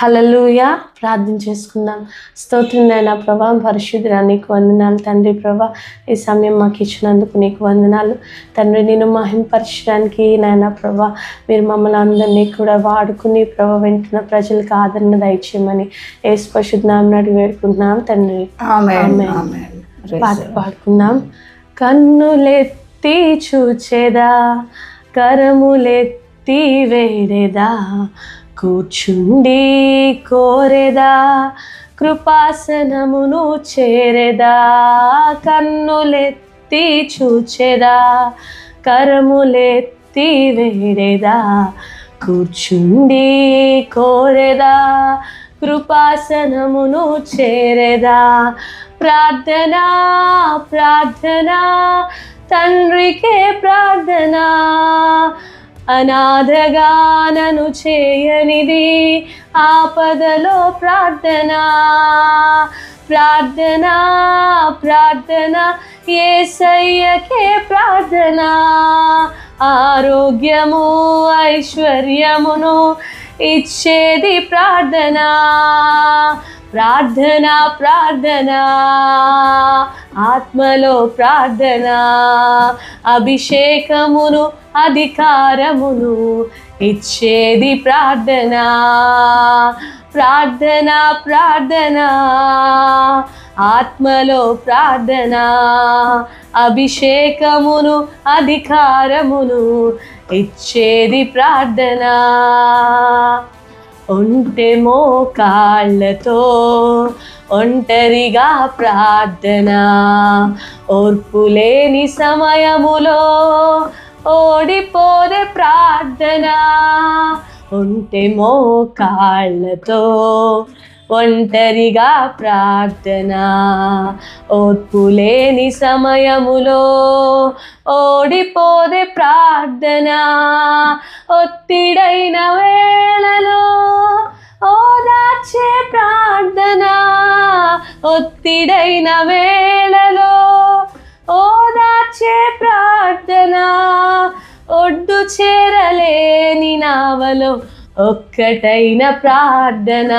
హల్లెలూయా. ప్రార్థన చేసుకుందాం. స్తోత్రం నాయన ప్రభా, పరిశుద్ధుడా నీకు వందనాలు తండ్రి. ప్రభా, ఈ సమయం మాకు ఇచ్చినందుకు నీకు వందనాలు తండ్రి. నేను మహింపరచడానికి నాయన ప్రభా, మీరు మమ్మల్ని అందరినీ కూడా వాడుకుని ప్రభా వింటున్న ప్రజలకు ఆదరణ దయచేయమని యేసు పరిశుద్ధ నామమున అడిగి వేడుకుంటున్నాం తండ్రి. పాట పాడుకుందాం. కన్నులెత్తి చూచెదా, కరములెత్తి వేడెదా, కూర్చుండి కోరెదా, కృపాసనమును చేరెదా. కన్నులెత్తి చూచెదా, కరములెత్తి వేడెదా, కూర్చుండి కోరెదా, కృపాసనమును చేరెదా. ప్రార్థన ప్రార్థన తండ్రికే ప్రార్థన, అనాథగా నన్ను చేయనిది ఆపదలో ప్రార్థన. ప్రార్థన ప్రార్థన యేసయ్యకే ప్రార్థన, ఆరోగ్యము ఐశ్వర్యమును ఇచ్చేది ప్రార్థన. ప్రార్థన ప్రార్థన ఆత్మలో ప్రార్థన, అభిషేకమును అధికారమును ఇచ్చేది ప్రార్థన. ప్రార్థన ప్రార్థన ఆత్మలో ప్రార్థన, అభిషేకమును అధికారమును ఇచ్చేది ప్రార్థన. ఒంటె మోకాళ్ళతో ఒంటరిగా ప్రార్థన, ఓర్పులేని సమయములో ఓడిపోదే ప్రార్థన. ఒంటె మోకాళ్ళతో ఒంటరిగా ప్రార్థన, ఓర్పులేని సమయములో ఓడిపోదే ప్రార్థన. ఒత్తిడైన వేళలో ఓదార్చే ప్రార్థన, ఒత్తిడైన వేళలో ఓదార్చే ప్రార్థన. ఒడ్డు చేరలేని నావలో ఒక్కటైన ప్రార్థన.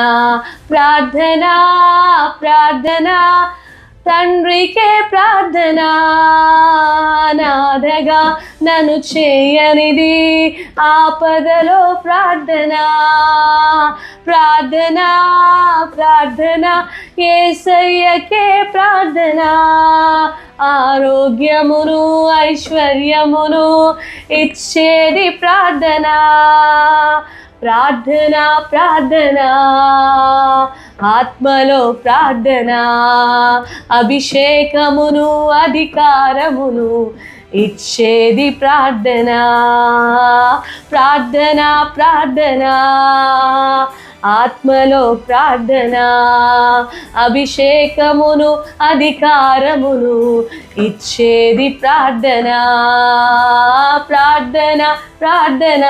ప్రార్థన ప్రార్థన తండ్రికే ప్రార్థన, నాథగా నన్ను చేయనిది ఆపదలో ప్రార్థన. ప్రార్థన ప్రార్థన యేసయ్యకే ప్రార్థన, ఆరోగ్యమును ఐశ్వర్యమును ఇచ్చేది ప్రార్థన. ప్రార్థన ప్రార్థన ఆత్మలో ప్రార్థన, అభిషేకమును అధికారమును ఇచ్చేది ప్రార్థన. ప్రార్థన ప్రార్థన ఆత్మలో ప్రార్థన, అభిషేకమును అధికారమును ఇచ్చేది ప్రార్థన. ప్రార్థన ప్రార్థన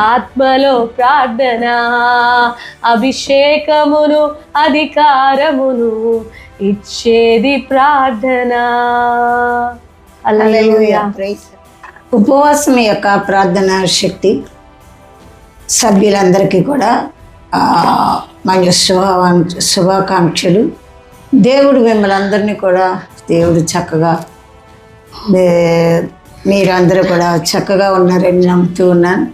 ఆత్మలో ప్రార్థన, అభిషేకమును అధికారమును ఇచ్చేది ప్రార్థన. హల్లెలూయా. ఉపవాసం యొక్క ప్రార్థన శక్తి సభ్యులందరికీ కూడా మన శుభాకాంక్షలు. దేవుడు మిమ్మల్ని అందరినీ కూడా దేవుడు చక్కగా మీరందరూ కూడా చక్కగా ఉన్నారని నమ్ముతూ ఉన్నాను.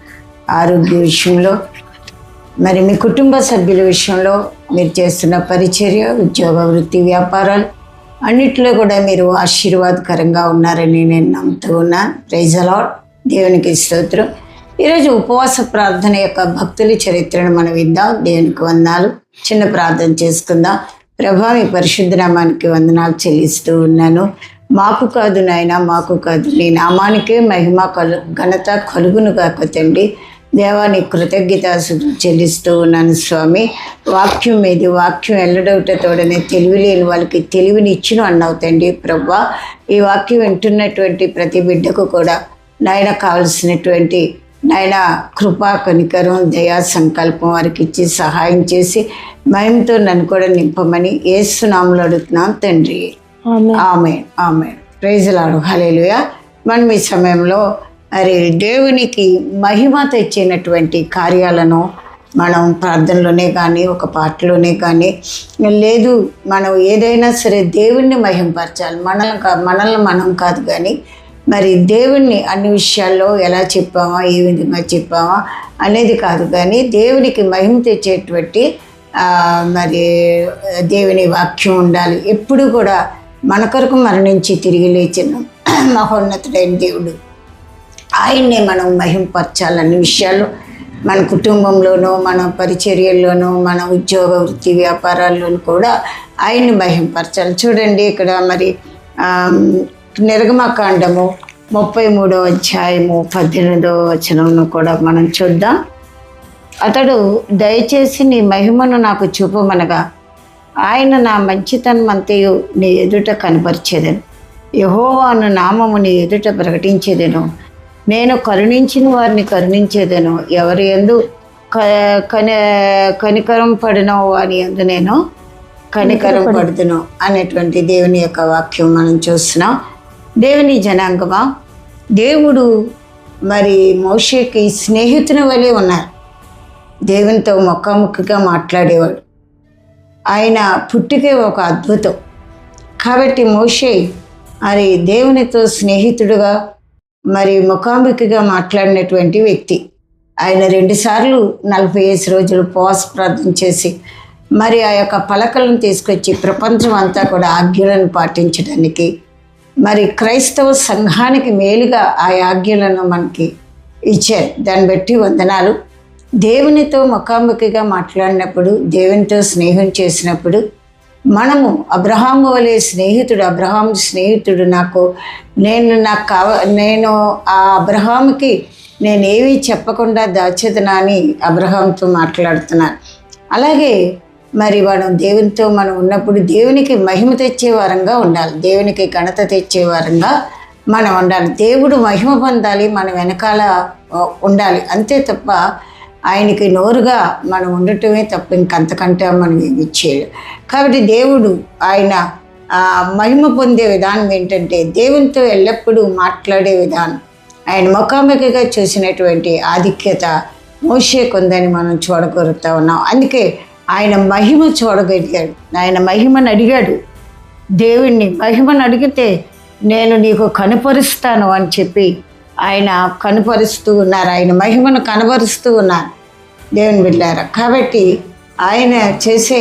ఆరోగ్య విషయంలో, మరి మీ కుటుంబ సభ్యుల విషయంలో, మీరు చేస్తున్న పరిచర్య, ఉద్యోగ, వృత్తి, వ్యాపారాలు అన్నిట్లో కూడా మీరు ఆశీర్వాదకరంగా ఉన్నారని నేను నమ్ముతూ ఉన్నాను. Praise the lord. దేవునికి స్తోత్రం. ఈరోజు ఉపవాస ప్రార్థన యొక్క భక్తుల చరిత్రను మనం విందాం. దేవునికి వందనాలు. చిన్న ప్రార్థన చేసుకుందాం. ప్రభా, మీ పరిశుద్ధ నామానికి వందనాలు చెల్లిస్తూ ఉన్నాను. మాకు కాదు నాయన, మాకు కాదు, నీ నామానికే మహిమ ఘనత కలుగును కాక తండ్రి. దేవా, నీ కృతజ్ఞతాస్తుతులు చెల్లిస్తూ ఉన్నాను స్వామి. వాక్యం మీది, వాక్యం ఎల్లడవుటతోడనే తెలివి లేని వాళ్ళకి తెలివిని ఇచ్చును అన్నావు తండ్రి. ప్రభా, ఈ వాక్యం వింటున్నటువంటి ప్రతి బిడ్డకు కూడా నాయన కావలసినటువంటి నాయన కృపా, కనికరం, దయా సంకల్పం వారికి ఇచ్చి సహాయం చేసి మహిమతో నన్ను కూడా నింపమని యేసు నామములో అడుగుతున్నాం తండ్రి. Amen amen. Praise the Lord. Hallelujah. మనం ఈ సమయంలో మరి దేవునికి మహిమ తెచ్చినటువంటి కార్యాలను మనం ప్రార్థనలోనే కానీ ఒక పాటలోనే కానీ లేదు, మనం ఏదైనా సరే దేవుణ్ణి మహింపరచాలి. మనల్ని మనం కాదు, కానీ మరి దేవుణ్ణి అన్ని విషయాల్లో ఎలా చెప్పామా, ఏ విధంగా చెప్పామా అనేది కాదు, కానీ దేవునికి మహిమ తెచ్చేటువంటి మరి దేవుని వాక్యం ఉండాలి. ఎప్పుడు కూడా మన కొరకు మరణించి తిరిగి లేచిన మహోన్నతుడైన దేవుడు, ఆయన్నే మనం మహింపరచాలన్న విషయాలు మన కుటుంబంలోనూ, మన పరిచర్యల్లోనూ, మన ఉద్యోగ వృత్తి వ్యాపారాల్లోనూ కూడా ఆయన్ని మహింపరచాలి. చూడండి ఇక్కడ మరి నిర్గమకాండము 33వ అధ్యాయము 18వ వచనంను కూడా మనం చూద్దాం. అతడు దయచేసి నీ మహిమను నాకు చూపమనగా ఆయన నా మంచితనమంతయు నీ ఎదుట కనపరిచేదను, యెహోవా అను నామము నీ ఎదుట ప్రకటించేదను, నేను కరుణించిన వారిని కరుణించేదను, ఎవరి యందు కనికరం పడిన వారి యందు నేను కనికరం పడుతును అనేటువంటి దేవుని యొక్క వాక్యం మనం చూస్తున్నాం. దేవుని జనాంగమా, దేవుడు మరి మోషేకి స్నేహితుని వలె ఉన్నారు. దేవునితో ముఖాముఖిగా మాట్లాడేవాడు. ఆయన పుట్టుకే ఒక అద్భుతం. కాబట్టి మోషే మరి దేవునితో స్నేహితుడుగా మరి ముఖాముఖిగా మాట్లాడినటువంటి వ్యక్తి. ఆయన 2 సార్లు 45 రోజులు ఉపవాస ప్రార్థన చేసి మరి ఆ యొక్క పలకలను తీసుకొచ్చి ప్రపంచం అంతా కూడా ఆజ్ఞలను పాటించడానికి, మరి క్రైస్తవ సంఘానికి మేలుగా ఆ ఆజ్ఞలను మనకి ఇచ్చారు. దాన్ని బట్టి వందనాలు. దేవునితో ముఖాముఖిగా మాట్లాడినప్పుడు, దేవునితో స్నేహం చేసినప్పుడు మనము అబ్రహాము వలె స్నేహితుడు, అబ్రహాము స్నేహితుడు, నేను ఆ అబ్రహాముకి నేనేవి చెప్పకుండా దాచేదనా అని అబ్రహాంతో మాట్లాడుతున్నాను. అలాగే మరి దేవునితో మనం ఉన్నప్పుడు దేవునికి మహిమ తెచ్చే వారంగా ఉండాలి, దేవునికి ఘనత తెచ్చే వారంగా మనం ఉండాలి. దేవుడు మహిమ పొందాలి, మన వెనకాల ఉండాలి, అంతే తప్ప ఆయనకి నోరుగా మనం ఉండటమే తప్ప ఇంకంతకంటే మనం ఏమి చేయలేదు. కాబట్టి దేవుడు ఆయన మహిమ పొందే విధానం ఏంటంటే దేవునితో ఎల్లప్పుడూ మాట్లాడే విధానం. ఆయన ముఖాముఖిగా చూసినటువంటి ఆధిక్యత మోషేకు ఉందని మనం చూడగలుగుతూ ఉన్నాం. అందుకే ఆయన మహిమ చూడగలిగాడు. ఆయన మహిమను అడిగాడు దేవుణ్ణి. మహిమను అడిగితే నేను నీకు కనపరుస్తాను అని చెప్పి ఆయన కనపరుస్తూ ఉన్నారు. ఆయన మహిమను కనపరుస్తూ ఉన్నారు దేవుని బిడ్డలారా. కాబట్టి ఆయన చేసే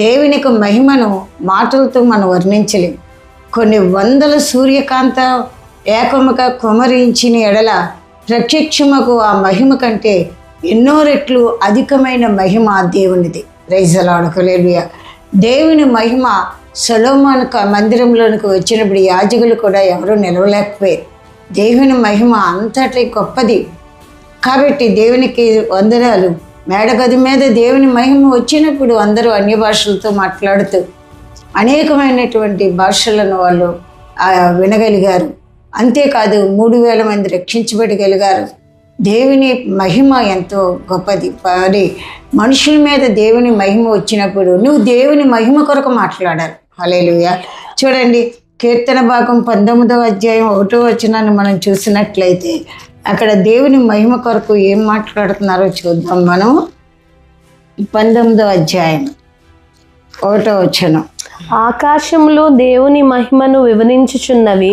దేవునికి మహిమను మాటలతో మనం వర్ణించలేం. కొన్ని వందల సూర్యకాంత ఏకముగా కుమరించిన ఎడల ప్రత్యక్షముకు ఆ మహిమ కంటే ఎన్నో రెట్లు అధికమైన మహిమ దేవునిది. ప్రైజ్ ది లార్డ్, హల్లెలూయా. దేవుని మహిమ సొలొమోను మందిరంలోనికి వచ్చినప్పుడు యాజకులు కూడా ఎవరూ నిలవలేకపోయారు. దేవుని మహిమ అంతటి గొప్పది. కాబట్టి దేవునికి వందనాలు. మేడగది మీద దేవుని మహిమ వచ్చినప్పుడు అందరూ అన్య భాషలతో మాట్లాడుతూ అనేకమైనటువంటి భాషలను వాళ్ళు వినగలిగారు. అంతేకాదు 3000 మంది రక్షించబడగలిగారు. దేవుని మహిమ ఎంతో గొప్పది. మరి మనుషుల మీద దేవుని మహిమ వచ్చినప్పుడు నువ్వు దేవుని మహిమ కొరకు మాట్లాడాలి. హల్లెలూయా. చూడండి, కీర్తన భాగం 19వ అధ్యాయం 1వ వచనాన్ని మనం చూసినట్లయితే అక్కడ దేవుని మహిమ కొరకు ఏం మాట్లాడుతున్నారో చూద్దాం. మనం 19వ అధ్యాయం 1వ వచనం. ఆకాశములు దేవుని మహిమను వివరించుచున్నవి,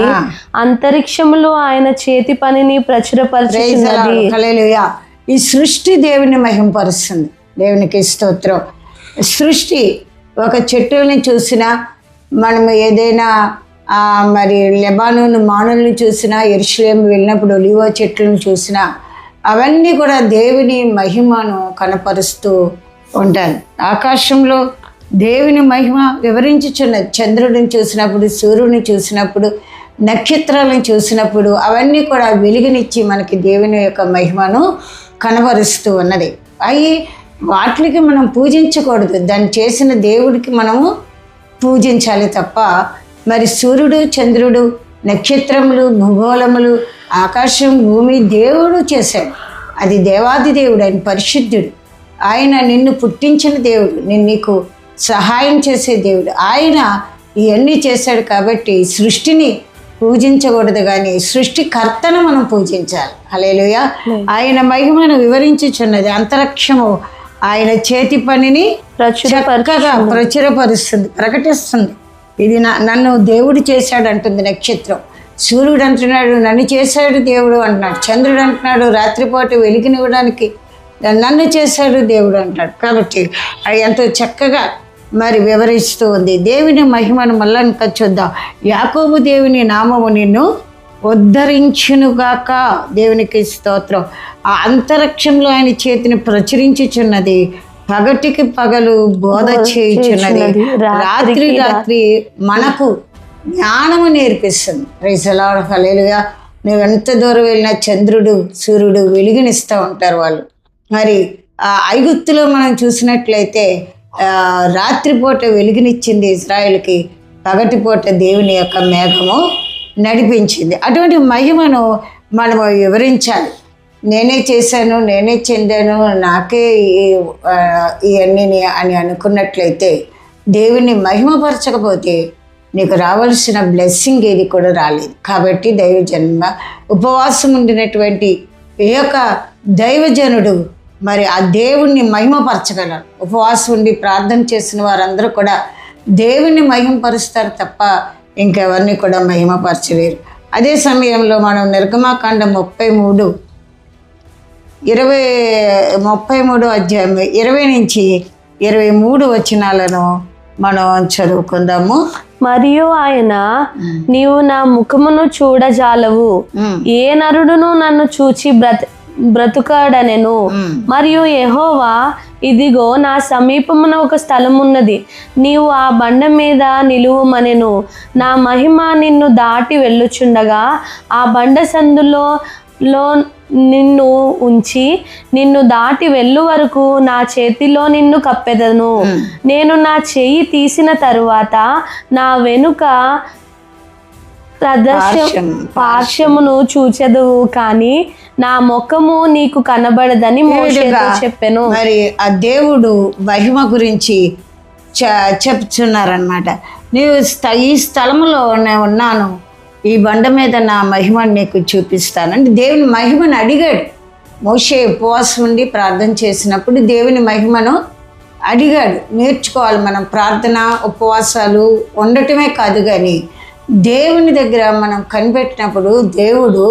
అంతరిక్షములు ఆయన చేతి పనిని ప్రచురపరచుచున్నది. హల్లెలూయా. ఈ సృష్టి దేవుని మహిమపరుస్తుంది. దేవునికి స్తోత్రం. సృష్టి ఒక చెట్టుని చూసినా, మనము ఏదైనా మరి లెబానోను మానుల్ని చూసినా, యెరూషలేము వెళ్ళినప్పుడు ఒలీవ చెట్లను చూసినా అవన్నీ కూడా దేవుని మహిమను కనపరుస్తూ ఉంటాయి. ఆకాశంలో దేవుని మహిమ వివరించుచున్నది. చంద్రుడిని చూసినప్పుడు, సూర్యుడిని చూసినప్పుడు, నక్షత్రాలను చూసినప్పుడు అవన్నీ కూడా వెలుగునిచ్చి మనకి దేవుని యొక్క మహిమను కనబరుస్తూ ఉన్నది. అవి వాటికి మనం పూజించకూడదు, దాన్ని చేసిన దేవుడికి మనము పూజించాలి తప్ప మరి సూర్యుడు, చంద్రుడు, నక్షత్రములు, భూగోళములు, ఆకాశం, భూమి దేవుడు చేశాడు. అది దేవాది దేవుడు, ఆయన పరిశుద్ధుడు. ఆయన నిన్ను పుట్టించిన దేవుడు, నీకు సహాయం చేసే దేవుడు. ఆయన ఇవన్నీ చేశాడు. కాబట్టి సృష్టిని పూజించకూడదు, కానీ సృష్టికర్తను మనం పూజించాలి. హల్లెలూయా. ఆయన మహిమను వివరించుచున్నది. అంతరిక్షము ఆయన చేతి పనిని చక్కగా ప్రచురపరుస్తుంది, ప్రకటిస్తుంది. ఇది నన్ను దేవుడు చేశాడు అంటుంది నక్షత్రం. సూర్యుడు అంటున్నాడు నన్ను చేశాడు దేవుడు అంటున్నాడు. చంద్రుడు అంటున్నాడు రాత్రిపూట వెలుగునివ్వడానికి నన్ను చేశాడు దేవుడు అంటాడు. కాబట్టి అది ఎంతో చక్కగా మరి వివరిస్తూ ఉంది. దేవుని మహిమను మళ్ళీ ఇంకా చూద్దాం. యాకోబు దేవుని నామము నిన్ను ఉద్ధరించునుగాక. దేవునికి స్తోత్రం. ఆ అంతరిక్షంలో ఆయన చేతిని ప్రచురించుచున్నది, పగటికి పగలు బోధ చేయుచున్నది, రాత్రి రాత్రి మనకు జ్ఞానము నేర్పిస్తుంది. ప్రైజ్ ది లార్డ్, హల్లెలూయా. నువ్వు ఎంత దూరం వెళ్ళినా చంద్రుడు సూర్యుడు వెలుగునిస్తూ ఉంటారు వాళ్ళు. మరి ఆ ఐగుప్తులో మనం చూసినట్లయితే రాత్రిపూట వెలుగునిచ్చింది ఇశ్రాయేలుకి, పగటిపూట దేవుని యొక్క మేఘము నడిపించింది. అటువంటి మహిమను మనము వివరించాలి. నేనే చేశాను, నేనే చెందాను, నాకే ఇవన్నీ అని అనుకున్నట్లయితే దేవుని మహిమపరచకపోతే నీకు రావాల్సిన బ్లెస్సింగ్ ఏది కూడా రాలేదు. కాబట్టి దైవజన్మ ఉపవాసం ఉండినటువంటి ఈ యొక్క దైవజనుడు మరి ఆ దేవుణ్ణి మహిమపరచగలరు. ఉపవాసం ఉండి ప్రార్థన చేసిన వారందరూ కూడా దేవుణ్ణి మహిమపరుస్తారు తప్ప ఇంకెవరిని కూడా మహిమపరచలేరు. అదే సమయంలో మనం నిర్గమాకాండం 33 అధ్యాయం 20 నుంచి 23 వచనాలను మనం చదువుకుందాము. మరియు ఆయన, నీవు నా ముఖమును చూడజాలవు, ఏ నరుడును నన్ను చూచి బ్రతుకాడనెను. మరియు యెహోవా, ఇదిగో నా సమీపమున ఒక స్థలం ఉన్నది, నీవు ఆ బండ మీద నిలువుమనెను. నా మహిమ నిన్ను దాటి వెళ్ళుచుండగా ఆ బండ సందులో నిన్ను ఉంచి నిన్ను దాటి వెళ్ళు వరకు నా చేతిలో నిన్ను కప్పెదను. నేను నా చెయ్యి తీసిన తరువాత నా వెనుక పార్శ్వమును చూచెదవు, కానీ నా ముఖము నీకు కనబడదని మోషేతో చెప్పెను. మరి ఆ దేవుడు మహిమ గురించి చెప్తున్నారనమాట. నీవు ఈ స్థలంలో ఉన్నాను, ఈ బండ మీద నా మహిమను నీకు చూపిస్తానంటే దేవుని మహిమను అడిగాడు. మోషే ఉపవాసం ఉండి ప్రార్థన చేసినప్పుడు దేవుని మహిమను అడిగాడు. నేర్చుకోవాలి మనం ప్రార్థన ఉపవాసాలు ఉండటమే కాదు, కానీ దేవుని దగ్గర మనం కనిపెట్టినప్పుడు దేవుడు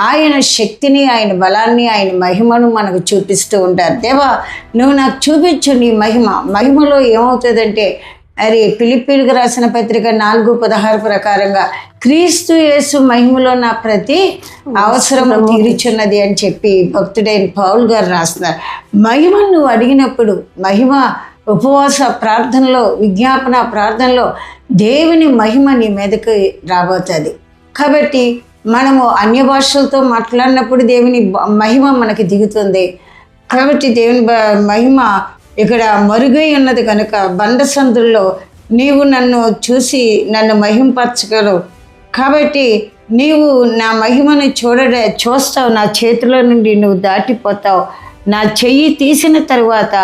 ఆయన శక్తిని, ఆయన బలాన్ని, ఆయన మహిమను మనకు చూపిస్తూ ఉంటారు. దేవా నువ్వు నాకు చూపించు నీ మహిమలో ఏమవుతుందంటే, మరి ఫిలిప్పీలకు రాసిన పత్రిక 4:16 ప్రకారంగా క్రీస్తు యేసు మహిమలో నా ప్రతి అవసరము తీరుచున్నది అని చెప్పి భక్తుడైన పౌలు గారు రాస్తున్నారు. మహిమను నువ్వు అడిగినప్పుడు, మహిమ ఉపవాస ప్రార్థనలో, విజ్ఞాపన ప్రార్థనలో దేవుని మహిమ నీ మీదకి రాబోతుంది. కాబట్టి మనము అన్య భాషలతో మాట్లాడినప్పుడు దేవుని మహిమ మనకి దిగుతుంది. కాబట్టి దేవుని మహిమ ఇక్కడ మరుగై ఉన్నది కనుక బండ సందుల్లో నీవు నన్ను చూసి నన్ను మహిమపరచగలవు. కాబట్టి నీవు నా మహిమను చూస్తావు, నా చేతిలో నుండి నువ్వు దాటిపోతావు, నా చెయ్యి తీసిన తరువాత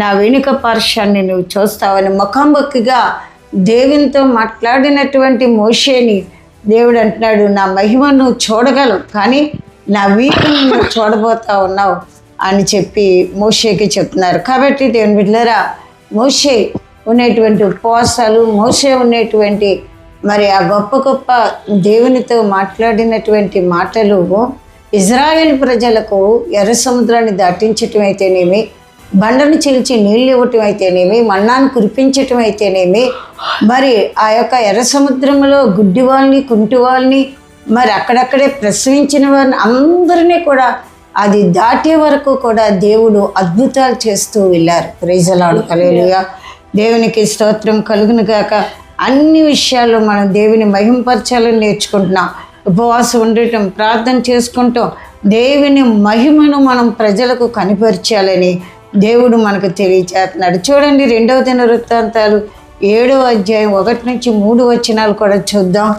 నా వెనుక పార్శ్వాన్ని నువ్వు చూస్తావని ముఖాముఖిగా దేవునితో మాట్లాడినటువంటి మోషేని దేవుడు అంటున్నాడు, నా మహిమను నువ్వు చూడగలవు, కానీ నా వీపుని నువ్వు చూడబోతా ఉన్నావు అని చెప్పి మోషేకి చెప్తున్నారు. కాబట్టి దేవుని బిడ్డలారా, మోషే ఉండేటువంటి ఉపవాసాలు, మోషే ఉండేటువంటి మరి ఆ గొప్ప గొప్ప దేవునితో మాట్లాడినటువంటి మాటలు ఇజ్రాయేల్ ప్రజలకు ఎర్ర సముద్రాన్ని దాటించటం అయితేనేమి, బండను చీల్చి నీళ్ళు ఇవ్వటం అయితేనేమి, మన్నాను కురిపించటం అయితేనేమి, మరి ఆ యొక్క ఎర్ర సముద్రంలో గుడ్డి వాళ్ళని, కుంటి వాళ్ళని, మరి అక్కడక్కడే ప్రసవించిన వారిని అందరినీ కూడా అది దాటే వరకు కూడా దేవుడు అద్భుతాలు చేస్తూ వెళ్ళారు. ప్రైజ్ ది లార్డ్, హల్లెలూయా. దేవునికి స్తోత్రం కలుగును గాక. అన్ని విషయాల్లో మనం దేవుని మహిమపరచాలని నేర్చుకుంటున్నాం. ఉపవాసం ఉండటం, ప్రార్థన చేసుకుంటాం, దేవుని మహిమను మనం ప్రజలకు కనిపరచాలని దేవుడు మనకు తెలియచేస్తున్నాడు. చూడండి 2వ దినవృత్తాంతాలు 7వ అధ్యాయం 1 నుంచి 3 వచనాలు కూడా చూద్దాం.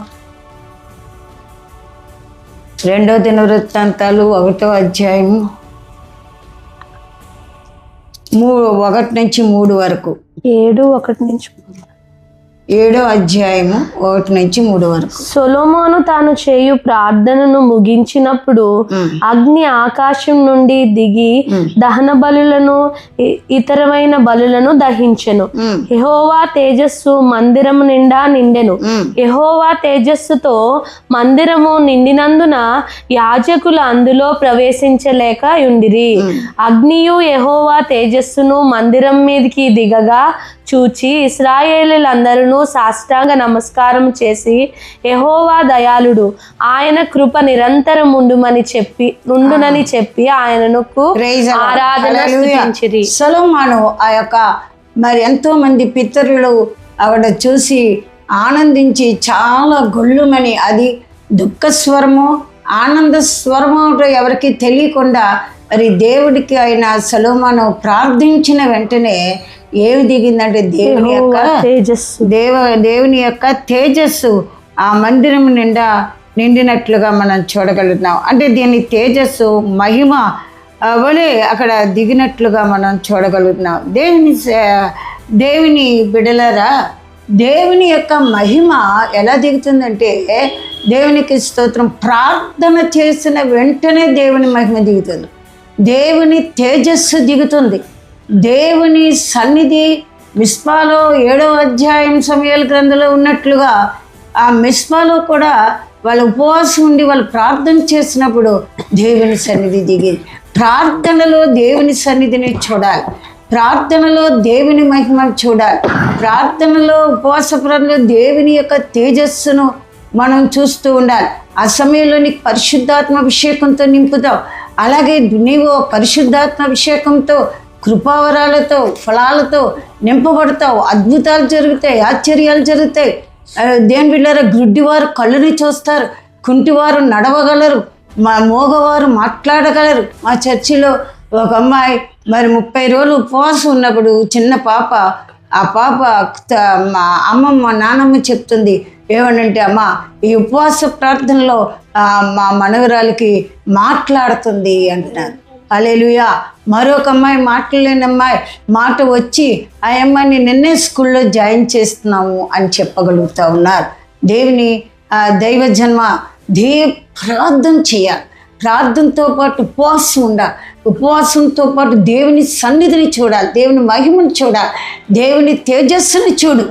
2వ దినవృత్తాంతాలు 1వ అధ్యాయం 1 నుంచి 3 వరకు. 7:1 నుంచి 7:1-3 వరకు. సొలొమోను తాను చేయు ప్రార్థనను ముగించినప్పుడు అగ్ని ఆకాశం నుండి దిగి దహన బలులను ఇతరమైన బలులను దహించెను. యెహోవా తేజస్సు మందిరము నిండా నిండెను. యెహోవా తేజస్సుతో మందిరము నిండినందున యాజకులు అందులో ప్రవేశించలేక ఉండిరి. అగ్నియు యెహోవా తేజస్సును మందిరం మీదకి దిగగా చూచి ఇశ్రాయేలీయులందరూ సాష్టాంగ నమస్కారం చేసి, యెహోవా దయాళుడు, ఆయన కృప నిరంతరం నుండునని చెప్పి ఆయనకు ఆరాధన స్తుతించిరి. సొలొమోను ఆ యొక్క మరి ఎంతో మంది పితరులు ఆవిడ చూసి ఆనందించి చాలా గొల్లుమని, అది దుఃఖ స్వరము ఆనంద స్వరము ఎవరికి తెలియకుండా మరి దేవుడికి ఆయన సొలొమోను ప్రార్థించిన వెంటనే ఏమి దిగిందంటే దేవుని యొక్క తేజస్సు, దేవుని యొక్క తేజస్సు ఆ మందిరం నిండా నిండినట్లుగా మనం చూడగలుగుతున్నాం. అంటే దీని తేజస్సు మహిమ వలె అక్కడ దిగినట్లుగా మనం చూడగలుగుతున్నాం. దేవుని బిడలరా, దేవుని యొక్క మహిమ ఎలా దిగుతుందంటే, దేవునికి స్తోత్రం, ప్రార్థన చేసిన వెంటనే దేవుని మహిమ దిగుతుంది, దేవుని తేజస్సు దిగుతుంది. దేవుని సన్నిధి మిస్పాలో 7వ సమూయేలు గ్రంథంలో ఉన్నట్లుగా ఆ మిస్పాలో కూడా వాళ్ళు ఉపవాసం ఉండి వాళ్ళు ప్రార్థన చేసినప్పుడు దేవుని సన్నిధి దిగి, ప్రార్థనలో దేవుని సన్నిధిని చూడాలి, ప్రార్థనలో దేవుని మహిమను చూడాలి, ప్రార్థనలో ఉపవాస ప్రార్థనలో దేవుని యొక్క తేజస్సును మనం చూస్తూ ఉండాలి. ఆ సమయంలో నీకు పరిశుద్ధాత్మ అభిషేకంతో నింపుతావు. అలాగే నీవు పరిశుద్ధాత్మ అభిషేకంతో కృపావరాలతో ఫలాలతో నింపబడతావు. అద్భుతాలు జరుగుతాయి, ఆశ్చర్యాలు జరుగుతాయి. దేని బిడ్డలారా, గ్రుడ్డివారు కళ్ళుని చూస్తారు, కుంటివారు నడవగలరు, మోగవారు మాట్లాడగలరు. మా చర్చిలో ఒక అమ్మాయి మరి 30 రోజులు ఉపవాసం ఉన్నప్పుడు చిన్న పాప, ఆ పాప మా అమ్మమ్మ నానమ్మ చెప్తుంది ఏమనంటే, అమ్మ ఈ ఉపవాస ప్రార్థనలో మా మనవరాలకి మాట్లాడుతుంది అంటున్నారు. హల్లెలూయా. మరొక అమ్మాయి మాట్లాడలేని అమ్మాయి మాట వచ్చి ఆ అమ్మాయిని నిన్నే స్కూల్లో జాయిన్ చేస్తున్నాము అని చెప్పగలుగుతూ ఉన్నారు. దేవుని దైవ జన్మ ప్రార్థన చేయాలి, ప్రార్థనతో పాటు ఉపవాసం ఉండాలి, ఉపవాసంతో పాటు దేవుని సన్నిధిని చూడాలి, దేవుని మహిమను చూడాలి, దేవుని తేజస్సుని చూడు.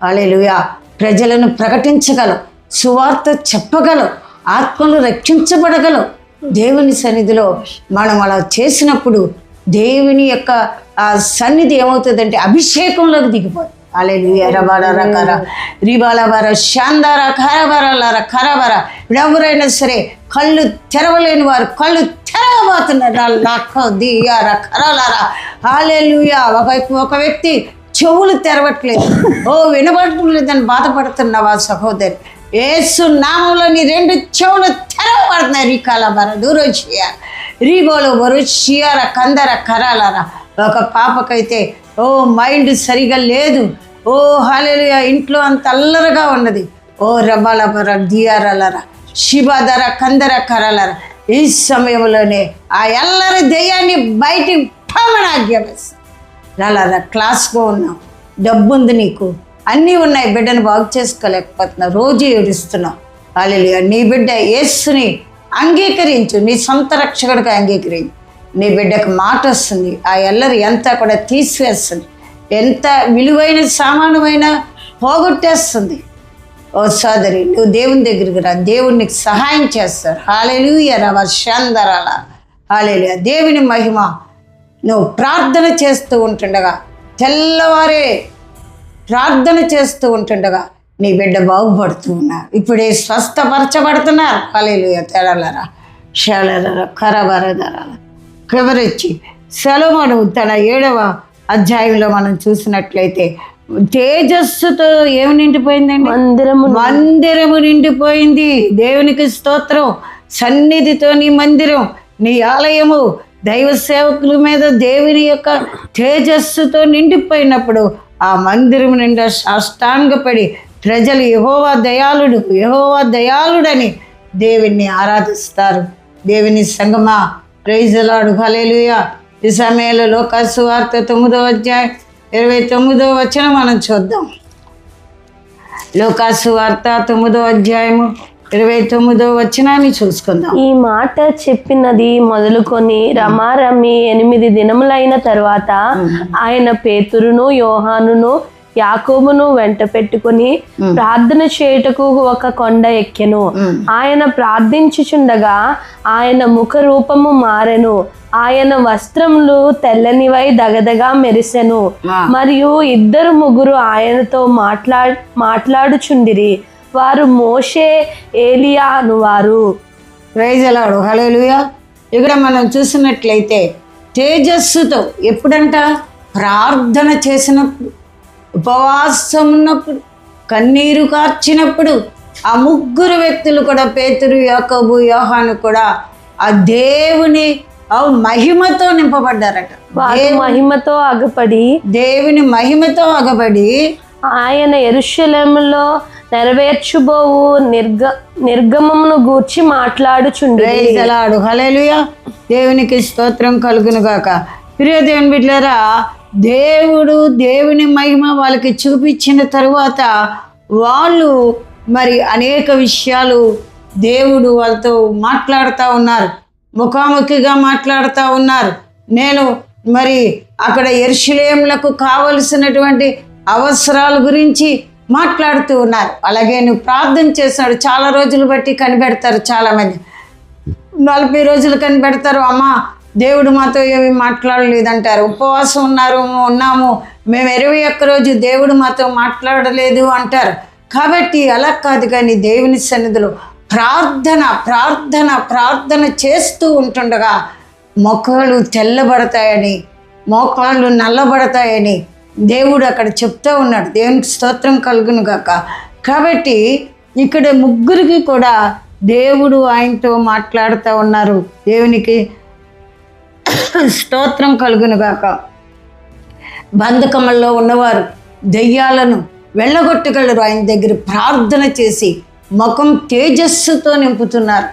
హల్లెలూయా. ప్రజలను ప్రకటించగలవు, సువార్త చెప్పగలవు, ఆత్మలు రక్షించబడగలవు. దేవుని సన్నిధిలో మనం అలా చేసినప్పుడు దేవుని యొక్క ఆ సన్నిధి ఏమవుతుందంటే అభిషేకంలోకి దిగిపోతుంది. హల్లెలూయా. రబాలరకర రిబాలబర శాందార ఖరబరలర ఖరబర. ఎవరైనా సరే కళ్ళు తెరవలేని వారు కళ్ళు తెరవబోతున్నారు. లక్క దియార ఖరలర. హల్లెలూయా. ఒక వ్యక్తి చెవులు తెరవట్లేదు, వినబడట్లేదని బాధపడుతున్నావా సహోదరి? యేసు నామంలో నీ 2 చెవులు తెరవబడుతున్నాయి. రీకాలబర దూరోషియా రీబోలో బరుషియార కందర కరాలర. ఒక పాపకైతే మైండ్ సరిగా లేదు, హల్లెలూయా, ఇంట్లో అంత అల్లరగా ఉన్నది. రబాలబర దియారలర శివధర కందర కరలర. ఈ సమయంలోనే ఆ ఎల్లరి దెయ్యాన్ని బయటికి పమనాజ్ఞాపిస్తా. రాలరా, క్లాస్లో ఉన్నావు, డబ్బు ఉంది, నీకు అన్నీ ఉన్నాయి, బిడ్డను బాగు చేసుకోలేకపోతున్నావు, రోజు ఏడుస్తున్నావు. హల్లెలూయా. నీ బిడ్డ యేసుని అంగీకరించు, నీ సొంత రక్షకుడికి అంగీకరించు. నీ బిడ్డకు మాట వస్తుంది, ఆ ఎల్లరి ఎంత కూడా తీసివేస్తుంది, ఎంత విలువైన సామానమైన పోగొట్టేస్తుంది. సోదరి, నువ్వు దేవుని దగ్గరికి రా, దేవుడు నీకు సహాయం చేస్తారు. హల్లెలూయా. రవర్షందరాల. హల్లెలూయా. దేవుని మహిమ. నువ్వు ప్రార్థన చేస్తూ ఉంటుండగా, తెల్లవారే ప్రార్థన చేస్తూ ఉంటుండగా నీ బిడ్డ బాగుపడుతూ ఉన్నారు, ఇప్పుడే స్వస్థపరచబడుతున్నారు. హల్లెలూయా. తెరలరా షాలరా కరబరదరాల. కవరొచ్చి సొలొమోను తన 7వ అధ్యాయంలో మనం చూసినట్లయితే తేజస్సుతో ఏమి నిండిపోయిందండి? మందిరము నిండిపోయింది. దేవునికి స్తోత్రం. సన్నిధితో నీ మందిరం, నీ ఆలయము దైవ సేవకుల మీద దేవుని యొక్క తేజస్సుతో నిండిపోయినప్పుడు ఆ మందిరం నిండా సాష్టాంగపడి ప్రజలు యెహోవా దయాళుడు, యెహోవా దయాళుడని దేవుణ్ణి ఆరాధిస్తారు. దేవుని సంగమా, ప్రైజ్ ది లార్డ్. హల్లెలూయా. ఈ సమయంలో లోకాసు వార్త 9వ అధ్యాయం 29వ వచనం మనం చూద్దాం. లూకాసు వార్త 9వ అధ్యాయము 29వ వచనాన్ని చూసుకుందాం. ఈ మాట చెప్పినది మొదలుకొని రమారమి 8 దినములైన తర్వాత ఆయన పేతురును యోహానును యాకోబును వెంట పెట్టుకుని ప్రార్థన చేయుటకు ఒక కొండ ఎక్కెను. ఆయన ప్రార్థించుచుండగా ఆయన ముఖ రూపము మారెను. ఆయన వస్త్రములు తెల్లనివై దగదగా మెరిసెను. మరియు 2-3 ఆయనతో మాట్లాడుచుండిరి. వారు మోషే, ఏలియా అనువారు. ప్రైజ్ అలాడు. హల్లెలూయా. ఇక్కడ మనం చూసినట్లయితే తేజస్సుతో ఎప్పుడంట ప్రార్థన చేసినప్పుడు, ఉపవాసం ఉన్నప్పుడు, కన్నీరు కార్చినప్పుడు ఆ 3 వ్యక్తులు కూడా పేతురు, యాకోబు, యోహాను కూడా ఆ దేవుని మహిమతో నింపబడ్డారట. మహిమతో అగపడి దేవుని మహిమతో అగబడి ఆయన యెరూషలేములో నెరవేర్చుబోవు నిర్గమమును గూర్చి మాట్లాడుచుండి. హల్లెలూయా. దేవునికి స్తోత్రం కలుగును గాక. ప్రియ దేవుని బిడ్డలారా, దేవుని మహిమ వాళ్ళకి చూపించిన తరువాత వాళ్ళు మరి అనేక విషయాలు దేవుడు వాళ్ళతో మాట్లాడుతూ ఉన్నారు, ముఖాముఖిగా మాట్లాడుతూ ఉన్నారు. నేను మరి అక్కడ యెరూషలేములకు కావలసినటువంటి అవసరాల గురించి మాట్లాడుతూ ఉన్నారు. అలాగే నువ్వు ప్రార్థన చేశాడు, చాలా రోజులు బట్టి కనిపెడతారు, చాలామంది 40 రోజులు కనిపెడతారు. అమ్మ దేవుడు మాతో ఏమి మాట్లాడలేదంటారు. ఉపవాసం ఉన్నాము మేము 21 రోజు దేవుడు మాతో మాట్లాడలేదు అంటారు. కాబట్టి అలా కాదు, కానీ దేవుని సన్నిధిలో ప్రార్థన చేస్తూ ఉంటుండగా మొక్కలు తెల్లబడతాయని, మోకాళ్ళు నల్లబడతాయని దేవుడు అక్కడ చెప్తూ ఉన్నాడు. దేవునికి స్తోత్రం కలుగును గాక. కాబట్టి ఇక్కడ 3 కూడా దేవుడు ఆయనతో మాట్లాడుతూ ఉన్నారు. దేవునికి స్తోత్రం కలుగును గాక. బంధకముల్లో ఉన్నవారు దెయ్యాలను వెళ్ళగొట్టగలరు. ఆయన దగ్గర ప్రార్థన చేసి ముఖం తేజస్సుతో నింపుతున్నారు.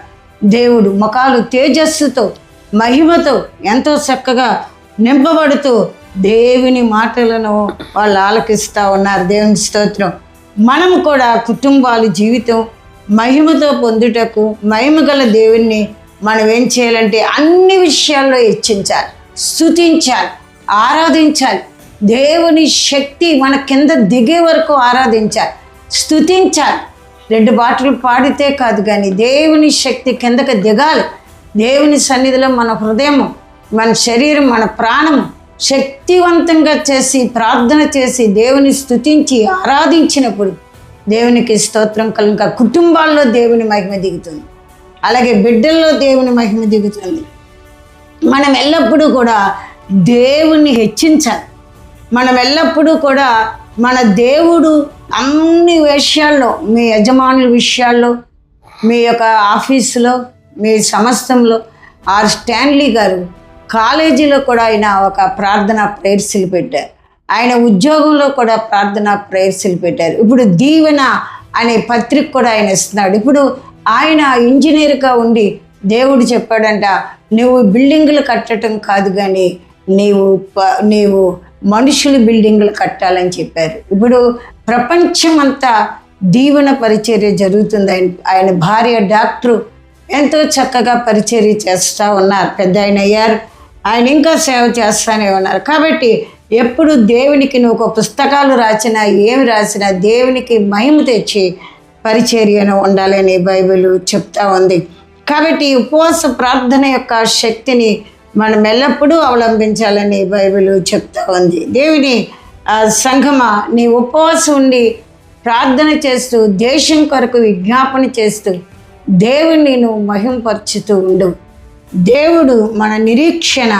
దేవుడు ముఖాలు తేజస్సుతో, మహిమతో ఎంతో చక్కగా నింపబడుతూ దేవుని మాటలను వాళ్ళు ఆలకిస్తూ ఉన్నారు. దేవుని స్తోత్రం. మనం కూడా కుటుంబాల జీవితం మహిమతో పొందుటకు, మహిమ గల దేవుణ్ణి మనం ఏం చేయాలంటే అన్ని విషయాల్లో హెచ్చించాలి, స్తుతించాలి, ఆరాధించాలి. దేవుని శక్తి మన కింద దిగే వరకు ఆరాధించాలి, స్తుతించాలి. 2 పాటలు పాడితే కాదు, కానీ దేవుని శక్తి కిందకి దిగాలి. దేవుని సన్నిధిలో మన హృదయము, మన శరీరం, మన ప్రాణము శక్తివంతంగా చేసి ప్రార్థన చేసి దేవుని స్తుతించి ఆరాధించినప్పుడు దేవునికి స్తోత్రం కలుగుగా కుటుంబాల్లో దేవుని మహిమ దిగుతుంది. అలాగే బిడ్డల్లో దేవుని మహిమ దిగుతుంది. మనం ఎల్లప్పుడూ కూడా దేవుణ్ణి హెచ్చించాలి. మనం ఎల్లప్పుడూ కూడా మన దేవుడు అన్ని విషయాల్లో, మీ యజమానుల విషయాల్లో, మీ యొక్క ఆఫీసులో, మీ సమస్తంలో, ఆర్ స్టాన్లీ గారు కాలేజీలో కూడా ఆయన ఒక ప్రార్థనా ప్రేయర్స్లు పెట్టారు. ఆయన ఉద్యోగంలో కూడా ప్రార్థనా ప్రేయర్స్లు పెట్టారు. ఇప్పుడు దీవెన అనే పత్రిక కూడా ఆయన ఇస్తున్నాడు. ఇప్పుడు ఆయన ఇంజనీర్గా ఉండి దేవుడు చెప్పాడంట, నువ్వు బిల్డింగులు కట్టడం కాదు, కానీ నీవు మనుషులు బిల్డింగులు కట్టాలని చెప్పారు. ఇప్పుడు ప్రపంచమంతా దీవెన పరిచర్య జరుగుతుంది. ఆయన భార్య డాక్టరు ఎంతో చక్కగా పరిచర్య చేస్తూ ఉన్నారు. పెద్ద ఆయన అయ్యారు, ఆయన ఇంకా సేవ చేస్తూనే ఉన్నారు. కాబట్టి ఎప్పుడు దేవునికి నువ్వు ఒక పుస్తకాలు రాసినా, ఏమి రాసినా దేవునికి మహిమ తెచ్చి పరిచర్యను ఉండాలని బైబిల్ చెప్తా ఉంది. కాబట్టి ఉపవాస ప్రార్థన యొక్క శక్తిని మనం ఎల్లప్పుడూ అవలంబించాలని బైబిల్ చెప్తా ఉంది. దేవుని సంఘమా, నీ ఉపవాసం ఉండి ప్రార్థన చేస్తూ దేశం కొరకు విజ్ఞాపన చేస్తూ దేవుణ్ణి నువ్వు మహింపరుచుతూ ఉండు. దేవుడు మన నిరీక్షణ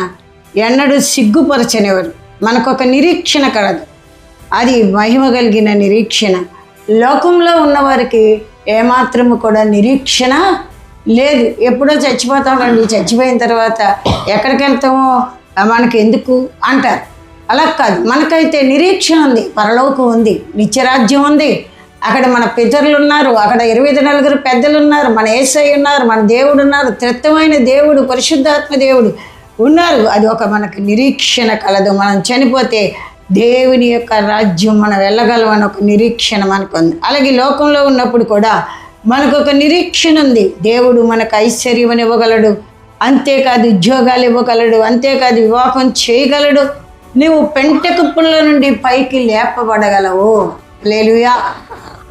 ఎన్నడూ సిగ్గుపరచనివారు. మనకొక నిరీక్షణ కలదు, అది మహిమ కలిగిన నిరీక్షణ. లోకంలో ఉన్నవారికి ఏమాత్రము కూడా నిరీక్షణ లేదు. ఎప్పుడో చచ్చిపోతామండి, చచ్చిపోయిన తర్వాత ఎక్కడికి వెళ్తామో మనకి ఎందుకు అంటారు. అలా కాదు, మనకైతే నిరీక్షణ ఉంది, పరలోకం ఉంది, నిత్యరాజ్యం ఉంది. అక్కడ మన పితరులు ఉన్నారు, అక్కడ 24 పెద్దలు ఉన్నారు, మన యేసయ్య ఉన్నారు, మన దేవుడు ఉన్నారు, త్రిత్వమైన దేవుడు, పరిశుద్ధాత్మ దేవుడు ఉన్నారు. అది ఒక మనకు నిరీక్షణ కలదు. మనం చనిపోతే దేవుని యొక్క రాజ్యం మనం వెళ్ళగలమని ఒక నిరీక్షణ మనకు ఉంది. అలాగే లోకంలో ఉన్నప్పుడు కూడా మనకు ఒక నిరీక్షణ ఉంది. దేవుడు మనకు ఐశ్వర్యం ఇవ్వగలడు, అంతేకాదు ఉద్యోగాలు ఇవ్వగలడు, అంతేకాదు వివాహం చేయగలడు. నువ్వు పెంటకుప్పుల నుండి పైకి లేపబడగలవు. హల్లెలూయా.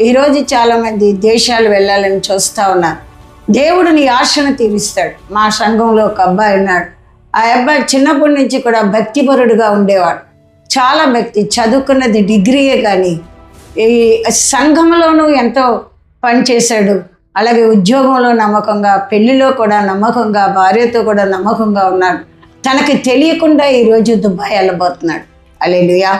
ఈరోజు చాలామంది దేశాలు వెళ్ళాలని చూస్తూ ఉన్నారు. దేవుడు నీ ఆశను తీరుస్తాడు. మా సంఘంలో ఒక అబ్బాయి ఉన్నాడు. ఆ అబ్బాయి చిన్నప్పటి నుంచి కూడా భక్తిపరుడుగా ఉండేవాడు. చాలా భక్తి, చదువుకున్నది డిగ్రీయే, కానీ ఈ సంఘంలోనూ ఎంతో పనిచేశాడు. అలాగే ఉద్యోగంలో నమ్మకంగా, పెళ్లిలో కూడా నమ్మకంగా, భార్యతో కూడా నమ్మకంగా ఉన్నాడు. తనకి తెలియకుండా ఈరోజు దుబాయ్ వెళ్ళబోతున్నాడు. హల్లెలూయా.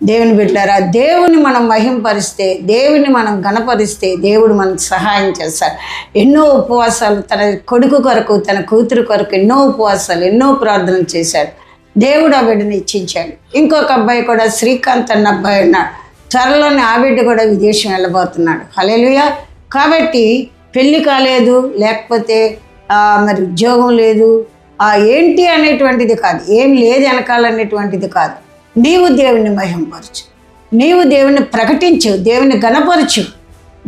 దేవుని బిడ్డలారా, దేవుని మనం మహింపరిస్తే, దేవుని మనం గణపరిస్తే దేవుడు మనకు సహాయం చేస్తాడు. ఎన్నో ఉపవాసాలు తన కొడుకు కొరకు, తన కూతురు కొరకు ఎన్నో ఉపవాసాలు, ఎన్నో ప్రార్థనలు చేశాడు. దేవుడు ఆ బిడ్డను ఇచ్చించాడు. ఇంకొక అబ్బాయి కూడా, శ్రీకాంత్ అన్న అబ్బాయి ఉన్నాడు. త్వరలోనే ఆ బిడ్డ కూడా విదేశం వెళ్ళబోతున్నాడు. హల్లెలూయా. కాబట్టి పెళ్ళి కాలేదు, లేకపోతే మరి ఉద్యోగం లేదు, ఏంటి అనేటువంటిది కాదు, ఏం లేదు వెనకాలనేటువంటిది కాదు. నీవు దేవుని మహింపరచు, నీవు దేవుని ప్రకటించు, దేవుని గణపరచు,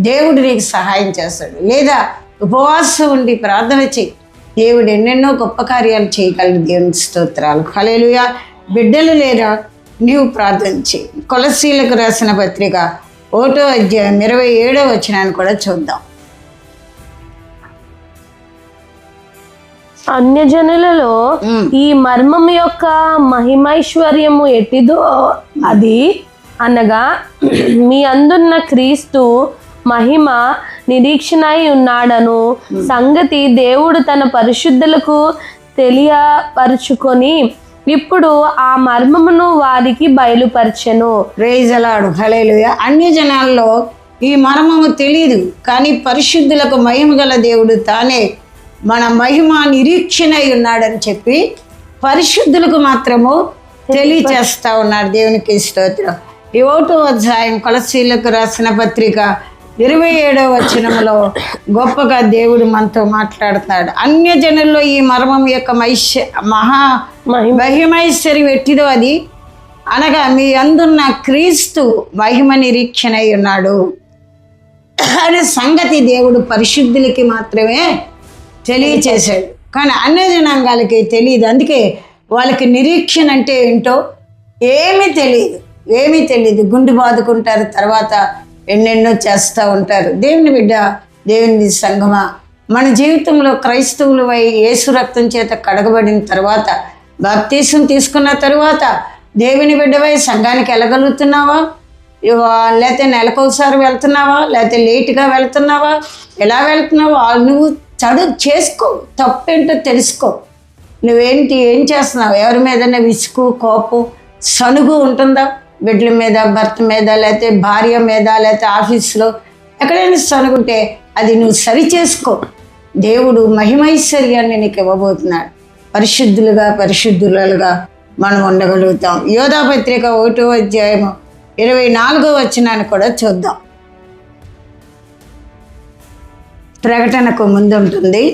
దేవుడు నీకు సహాయం చేస్తాడు. లేదా ఉపవాసం ఉండి ప్రార్థన చేయి, దేవుడు ఎన్నెన్నో గొప్ప కార్యాలు చేయగలడు. దేవుని స్తోత్రాలు. హల్లెలూయా. బిడ్డలు లేరా, నీవు ప్రార్థన చేయి. కొలసీలకు రాసిన పత్రిక 1వ అధ్యాయం 27వ వచనాన్ని కూడా చూద్దాం. అన్యజనులలో ఈ మర్మం యొక్క మహిమైశ్వర్యము ఎట్టిదో అది అనగా మీ అందున్న క్రీస్తు మహిమ నిరీక్షణై ఉన్నాడను సంగతి దేవుడు తన పరిశుద్ధులకు తెలియపరుచుకొని ఇప్పుడు ఆ మర్మమును వారికి బయలుపరచెను. Praise the Lord. హల్లెలూయా. అన్య జనాల్లో ఈ మర్మము తెలియదు, కానీ పరిశుద్ధులకు మహిమ గల దేవుడు తానే మన మహిమ నిరీక్షణై ఉన్నాడని చెప్పి పరిశుద్ధులకు మాత్రము తెలియచేస్తా ఉన్నాడు. దేవునికి స్తోత్రం. ఈ 1వ అధ్యాయం కొలసీలకు రాసిన పత్రిక 27వ వచనంలో గొప్పగా దేవుడు మనతో మాట్లాడుతున్నాడు. అన్య జనుల్లో ఈ మర్మం యొక్క మహిమైశ్వర్యం ఎట్టిదో అది అనగా మీ అందున్న క్రీస్తు మహిమ నిరీక్షణై ఉన్నాడు అనే సంగతి దేవుడు పరిశుద్ధులకి మాత్రమే తెలియచేశాడు, కానీ అన్య జనాంగాలకి తెలియదు. అందుకే వాళ్ళకి నిరీక్షణ అంటే ఏంటో ఏమీ తెలియదు. గుండు బాదుకుంటారు, తర్వాత ఎన్నెన్నో చేస్తూ ఉంటారు. దేవుని బిడ్డ, దేవుని సంగమా, మన జీవితంలో క్రైస్తవులవై యేసు రక్తం చేత కడగబడిన తర్వాత, బాప్తీసం తీసుకున్న తర్వాత దేవుని బిడ్డవై సంఘానికి వెళ్ళగలుగుతున్నావా? లేకపోతే నెలకొకసారి వెళ్తున్నావా? లేకపోతే లేటుగా వెళ్తున్నావా? ఎలా వెళ్తున్నావా? నువ్వు చదువు చేసుకో, తప్పేంటో తెలుసుకో. ఏం చేస్తున్నావు? ఎవరి మీదనే విసుగు, కోపం, సనుగు ఉంటుందా? బిడ్డల మీద, భర్త మీద, లేకపోతే భార్య మీద, లేకపోతే ఆఫీస్లో ఎక్కడైనా సనుగుంటే అది నువ్వు సరి చేసుకో. దేవుడు మహిమైశ్వర్యాన్ని నీకు ఇవ్వబోతున్నాడు. పరిశుద్ధులుగా మనం ఉండగలుగుతాం. యోధా పత్రిక 1వ అధ్యాయం 24వ వచనాన్ని కూడా చూద్దాం. ప్రకటనకు ముందు ఉంటుంది.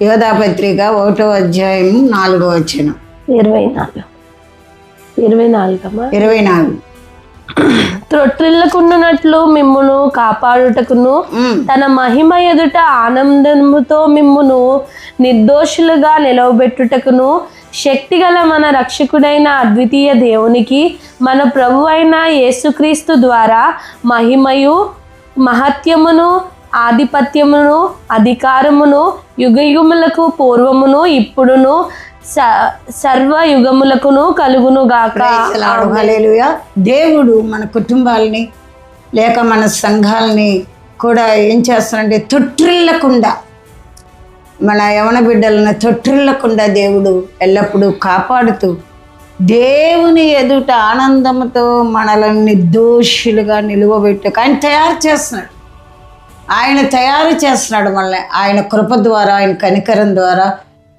యోధా పత్రిక 1వ అధ్యాయం 4వ వచనం. 24 త్రొట్రిల్లకుండునట్లు మిమ్మును కాపాడుటకును తన మహిమ ఎదుట ఆనందముతో మిమ్మును నిర్దోషులుగా నిలవబెట్టుటకును శక్తిగల మన రక్షకుడైన అద్వితీయ దేవునికి మన ప్రభు అయిన యేసుక్రీస్తు ద్వారా మహిమయు మహత్యమును ఆధిపత్యమును అధికారమును యుగయుగములకు పూర్వమును ఇప్పుడును సర్వయుగములకును కలుగునుగాక. హల్లెలూయా. దేవుడు మన కుటుంబాలని లేక మన సంఘాలని కూడా ఏం చేస్తారంటే తొట్టిల్లకుండా, మన యవన బిడ్డలను తొట్టిల్లకుండా దేవుడు ఎల్లప్పుడూ కాపాడుతూ దేవుని ఎదుట ఆనందంతో మనల్ని నిర్దోషులుగా నిలువబెట్టు ఆయన తయారు చేస్తున్నాడు మనల్ని. ఆయన కృప ద్వారా, ఆయన కనికరం ద్వారా,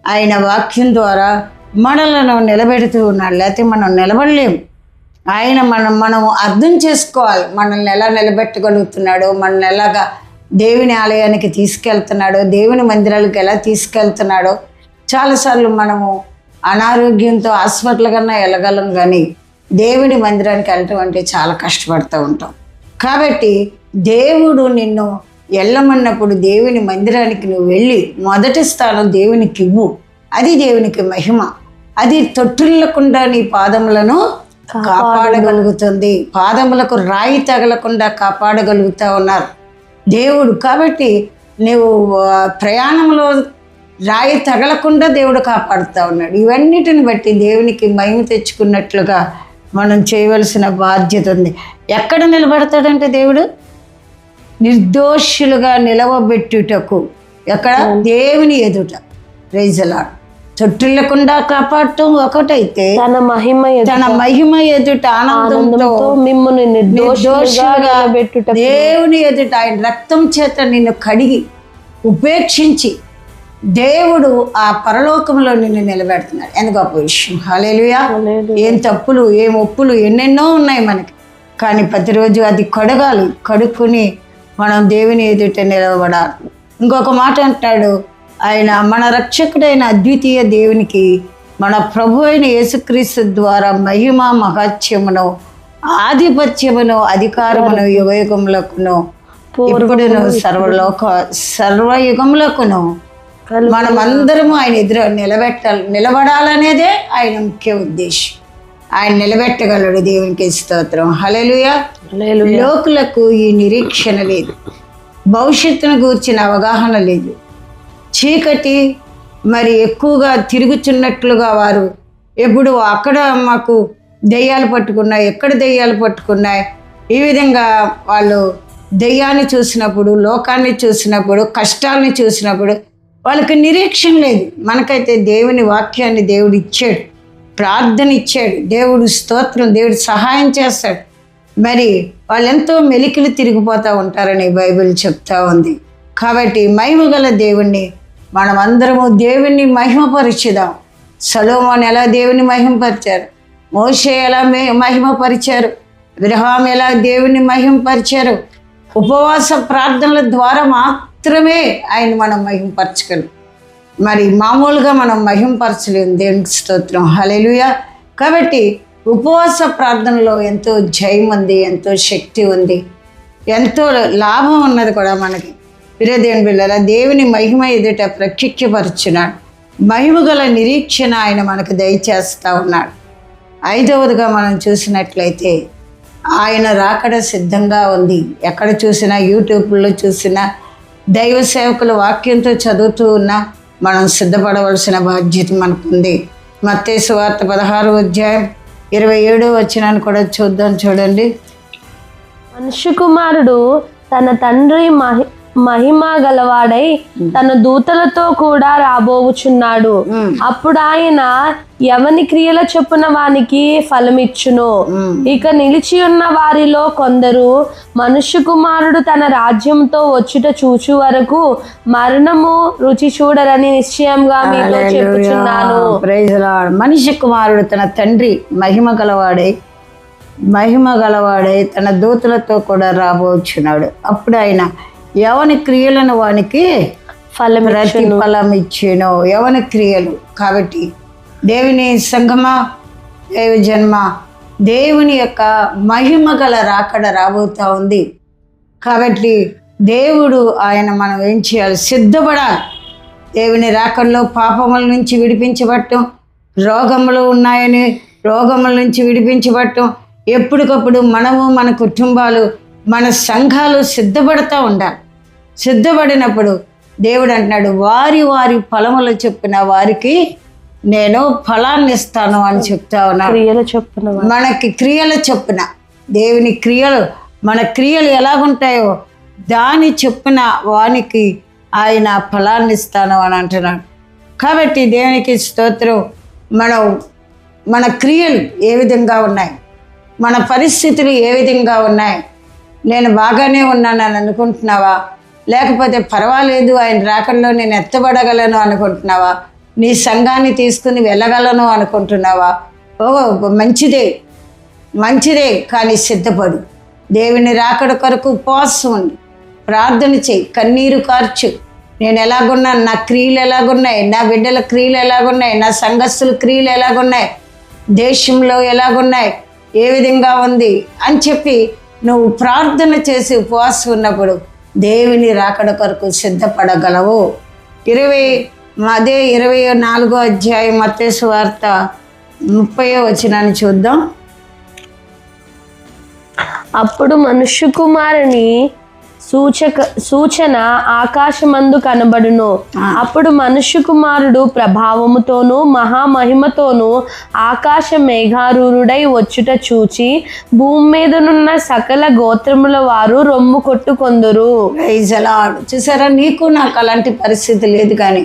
ఆయన వాక్యం ద్వారా మనలను నిలబెడుతూ ఉన్నాడు. లేకపోతే మనం నిలబడలేము. ఆయన మనం అర్థం చేసుకోవాలి, మనల్ని ఎలా నిలబెట్టగలుగుతున్నాడో, మనల్ని ఎలాగా దేవుని ఆలయానికి తీసుకెళ్తున్నాడో, దేవుని మందిరాలకు ఎలా తీసుకెళ్తున్నాడో. చాలాసార్లు మనము అనారోగ్యంతో హాస్పిటల్ కన్నా వెళ్ళగలం, కానీ దేవుని మందిరానికి వెళ్ళటం అంటే చాలా కష్టపడుతూ ఉంటాం. కాబట్టి దేవుడు నిన్ను వెళ్ళమన్నప్పుడు దేవుని మందిరానికి నువ్వు వెళ్ళి మొదటి స్థానం దేవునికి ఇవ్వు. అది దేవునికి మహిమ. అది తొట్టిల్లకుండా నీ పాదములను కాపాడగలుగుతుంది. పాదములకు రాయి తగలకుండా కాపాడగలుగుతా ఉన్నారు దేవుడు. కాబట్టి నువ్వు ప్రయాణంలో రాయి తగలకుండా దేవుడు కాపాడుతూ ఉన్నాడు. ఇవన్నిటిని బట్టి దేవునికి మహిమ తెచ్చుకున్నట్లుగా మనం చేయవలసిన బాధ్యత ఉంది. ఎక్కడ నిలబడతాడంటే దేవుడు నిర్దోషులుగా నిలవబెట్టుటకు, ఎక్కడ దేవుని ఎదుట. Praise the lord. తొట్టిల్లకుండా కాపాడటం ఒకటైతే తన మహిమ ఎదుట ఆనందంతో మిమ్మును నిర్దోషులుగా దేవుని ఎదుట ఆయన రక్తం చేత నిన్ను కడిగి ఉపేక్షించి దేవుడు ఆ పరలోకంలో నిన్ను నిలబెడుతున్నాడు. ఎంత గొప్ప విషయం. హల్లెలూయా. ఏం తప్పులు ఏం ఒప్పులు ఎన్నెన్నో ఉన్నాయి మనకి, కానీ ప్రతిరోజు అది కడగాలి. కడుక్కుని మనం దేవుని ఎదుట నిలబడాలి. ఇంకొక మాట అంటాడు ఆయన, మన రక్షకుడైన అద్వితీయ దేవునికి మన ప్రభు అయిన యేసుక్రీస్తు ద్వారా మహిమ మహత్యమును ఆధిపత్యమును అధికారమును యుగయుగములకును ఇప్పుడును సర్వయుగములకును మనమందరము ఆయన ఎదురు నిలబడాలనేదే ఆయన ముఖ్య ఉద్దేశం. ఆయన నిలబెట్టగలడు. దేవునికి స్తోత్రం. హల్లెలూయా. లోకులకు ఈ నిరీక్షణ లేదు, భవిష్యత్తును గూర్చిన అవగాహన లేదు. చీకటి మరి ఎక్కువగా తిరుగుతున్నట్లుగా వారు ఎప్పుడు అక్కడ మాకు దెయ్యాలు పట్టుకున్నాయి, ఎక్కడ దెయ్యాలు పట్టుకున్నాయి, ఈ విధంగా వాళ్ళు దెయ్యాన్ని చూసినప్పుడు, లోకాన్ని చూసినప్పుడు, కష్టాలని చూసినప్పుడు వాళ్ళకి నిరీక్షణ లేదు. మనకైతే దేవుని వాక్యాన్ని దేవుడు ఇచ్చాడు, ప్రార్థన ఇచ్చాడు, దేవుడు స్తోత్రం, దేవుడు సహాయం చేస్తాడు. మరి వాళ్ళు ఎంతో మెలికలు తిరిగిపోతూ ఉంటారని బైబిల్ చెప్తా ఉంది. కాబట్టి మహిమగల దేవుణ్ణి మనం అందరము దేవుణ్ణి మహిమపరిచుదాం. సొలొమోను ఎలా దేవుని మహిమపరిచారు, మోషే ఎలా మహిమపరిచారు, అబ్రహాము ఎలా దేవుని మహిమపరిచారు. ఉపవాస ప్రార్థనల ద్వారా మాత్రమే ఆయన మనం మహిమపరచగలం. మరి మామూలుగా మనం మహిమపరచలేము. దేవునికి స్తోత్రం. హల్లెలూయా. కాబట్టి ఉపవాస ప్రార్థనలో ఎంతో జయం ఉంది, ఎంతో శక్తి ఉంది, ఎంతో లాభం ఉన్నది కూడా మనకి. దేవుని బిడ్డలారా, దేవుని మహిమ ఎదుట ప్రత్యక్షపరుచున్నాడు. మహిమ గల నిరీక్షణ ఆయన మనకు దయచేస్తూ ఉన్నాడు. ఐదవదిగా మనం చూసినట్లయితే ఆయన రాకడ సిద్ధంగా ఉంది. ఎక్కడ చూసినా, యూట్యూబ్లో చూసినా, దైవ సేవకుల వాక్యంతో చదువుతూ ఉన్నా మనం సిద్ధపడవలసిన బాధ్యత మనకుంది. మత్తయి సువార్త 16వ అధ్యాయం 27వ వచనాన్ని కూడా చూడండి. మనుష్య కుమారుడు తన తండ్రి మహిమ గలవాడై తన దూతలతో కూడా రాబోవుచున్నాడు. అప్పుడు ఆయన ఎవని క్రియల చొప్పున వానికి ఫలమిచ్చును. ఇక నిలిచి ఉన్న వారిలో కొందరు మనుష్య కుమారుడు తన రాజ్యంతో వచ్చుట చూచు వరకు మరణము రుచి చూడరని నిశ్చయంగా మీతో చెప్పుచున్నాను. మనుష్య కుమారుడు తన తండ్రి మహిమ గలవాడై తన దూతలతో కూడా రాబోచున్నాడు. అప్పుడు ఆయన ఎవని క్రియలను వానికి ఫలం ఇచ్చేను. ఎవని క్రియలు. కాబట్టి దేవుని సంగమా, దైవ జన్మ, దేవుని యొక్క మహిమ గల రాకడ రాబోతూ ఉంది. కాబట్టి దేవుడు ఆయన మనం ఏం చేయాలి? సిద్ధపడాలి. దేవుని రాకడలో పాపముల నుంచి విడిపించబడటం, రోగములు ఉన్నాయని రోగముల నుంచి విడిపించబడటం, ఎప్పటికప్పుడు మనము, మన కుటుంబాలు, మన సంఘాలు సిద్ధపడుతూ ఉండాలి. సిద్ధపడినప్పుడు దేవుడు అంటున్నాడు, వారి వారి ఫలముల చొప్పున వారికి నేను ఫలాన్ని ఇస్తాను అని చెప్తా ఉన్నాను. మనకి క్రియల చొప్పున దేవుని క్రియలు, మన క్రియలు ఎలాగుంటాయో దాని చొప్పున వానికి ఆయన ఫలాన్ని ఇస్తాను అని అంటున్నాడు. కాబట్టి దేవునికి స్తోత్రం. మన క్రియలు ఏ విధంగా ఉన్నాయి, మన పరిస్థితులు ఏ విధంగా ఉన్నాయి? నేను బాగానే ఉన్నానని అనుకుంటున్నావా? లేకపోతే పర్వాలేదు, ఆయన రాకడలో నేను ఎత్తబడగలను అనుకుంటున్నావా? నీ సంఘాన్ని తీసుకుని వెళ్ళగలను అనుకుంటున్నావా? ఓ మంచిదే, కానీ సిద్ధపడు. దేవుని రాకడ కొరకు ఉపవాసం ఉండి ప్రార్థన చేయి, కన్నీరు కార్చు. నేను ఎలాగున్నాను, నా క్రియలు ఎలాగున్నాయి, నా బిడ్డల క్రియలు ఎలాగున్నాయి, నా సంఘస్థుల క్రియలు ఎలాగున్నాయి, దేశంలో ఎలాగున్నాయి, ఏ విధంగా ఉంది అని చెప్పి నువ్వు ప్రార్థన చేసి ఉపవాసం ఉన్నప్పుడు దేవుని రాకడ కొరకు సిద్ధపడగలవు. 24వ అధ్యాయం మత్తయి సువార్త 30వ వచనాన్ని చూద్దాం. అప్పుడు మనుష్య కుమారుని సూచన ఆకాశమందు కనబడును. అప్పుడు మనుష్య కుమారుడు ప్రభావముతోను మహామహిమతోను ఆకాశ మేఘారూఢుడై వచ్చుట చూచి భూమి మీదనున్న సకల గోత్రముల వారు రొమ్ము కొట్టుకొందురు. చూసారా, నీకు నాకు అలాంటి పరిస్థితి లేదు, కానీ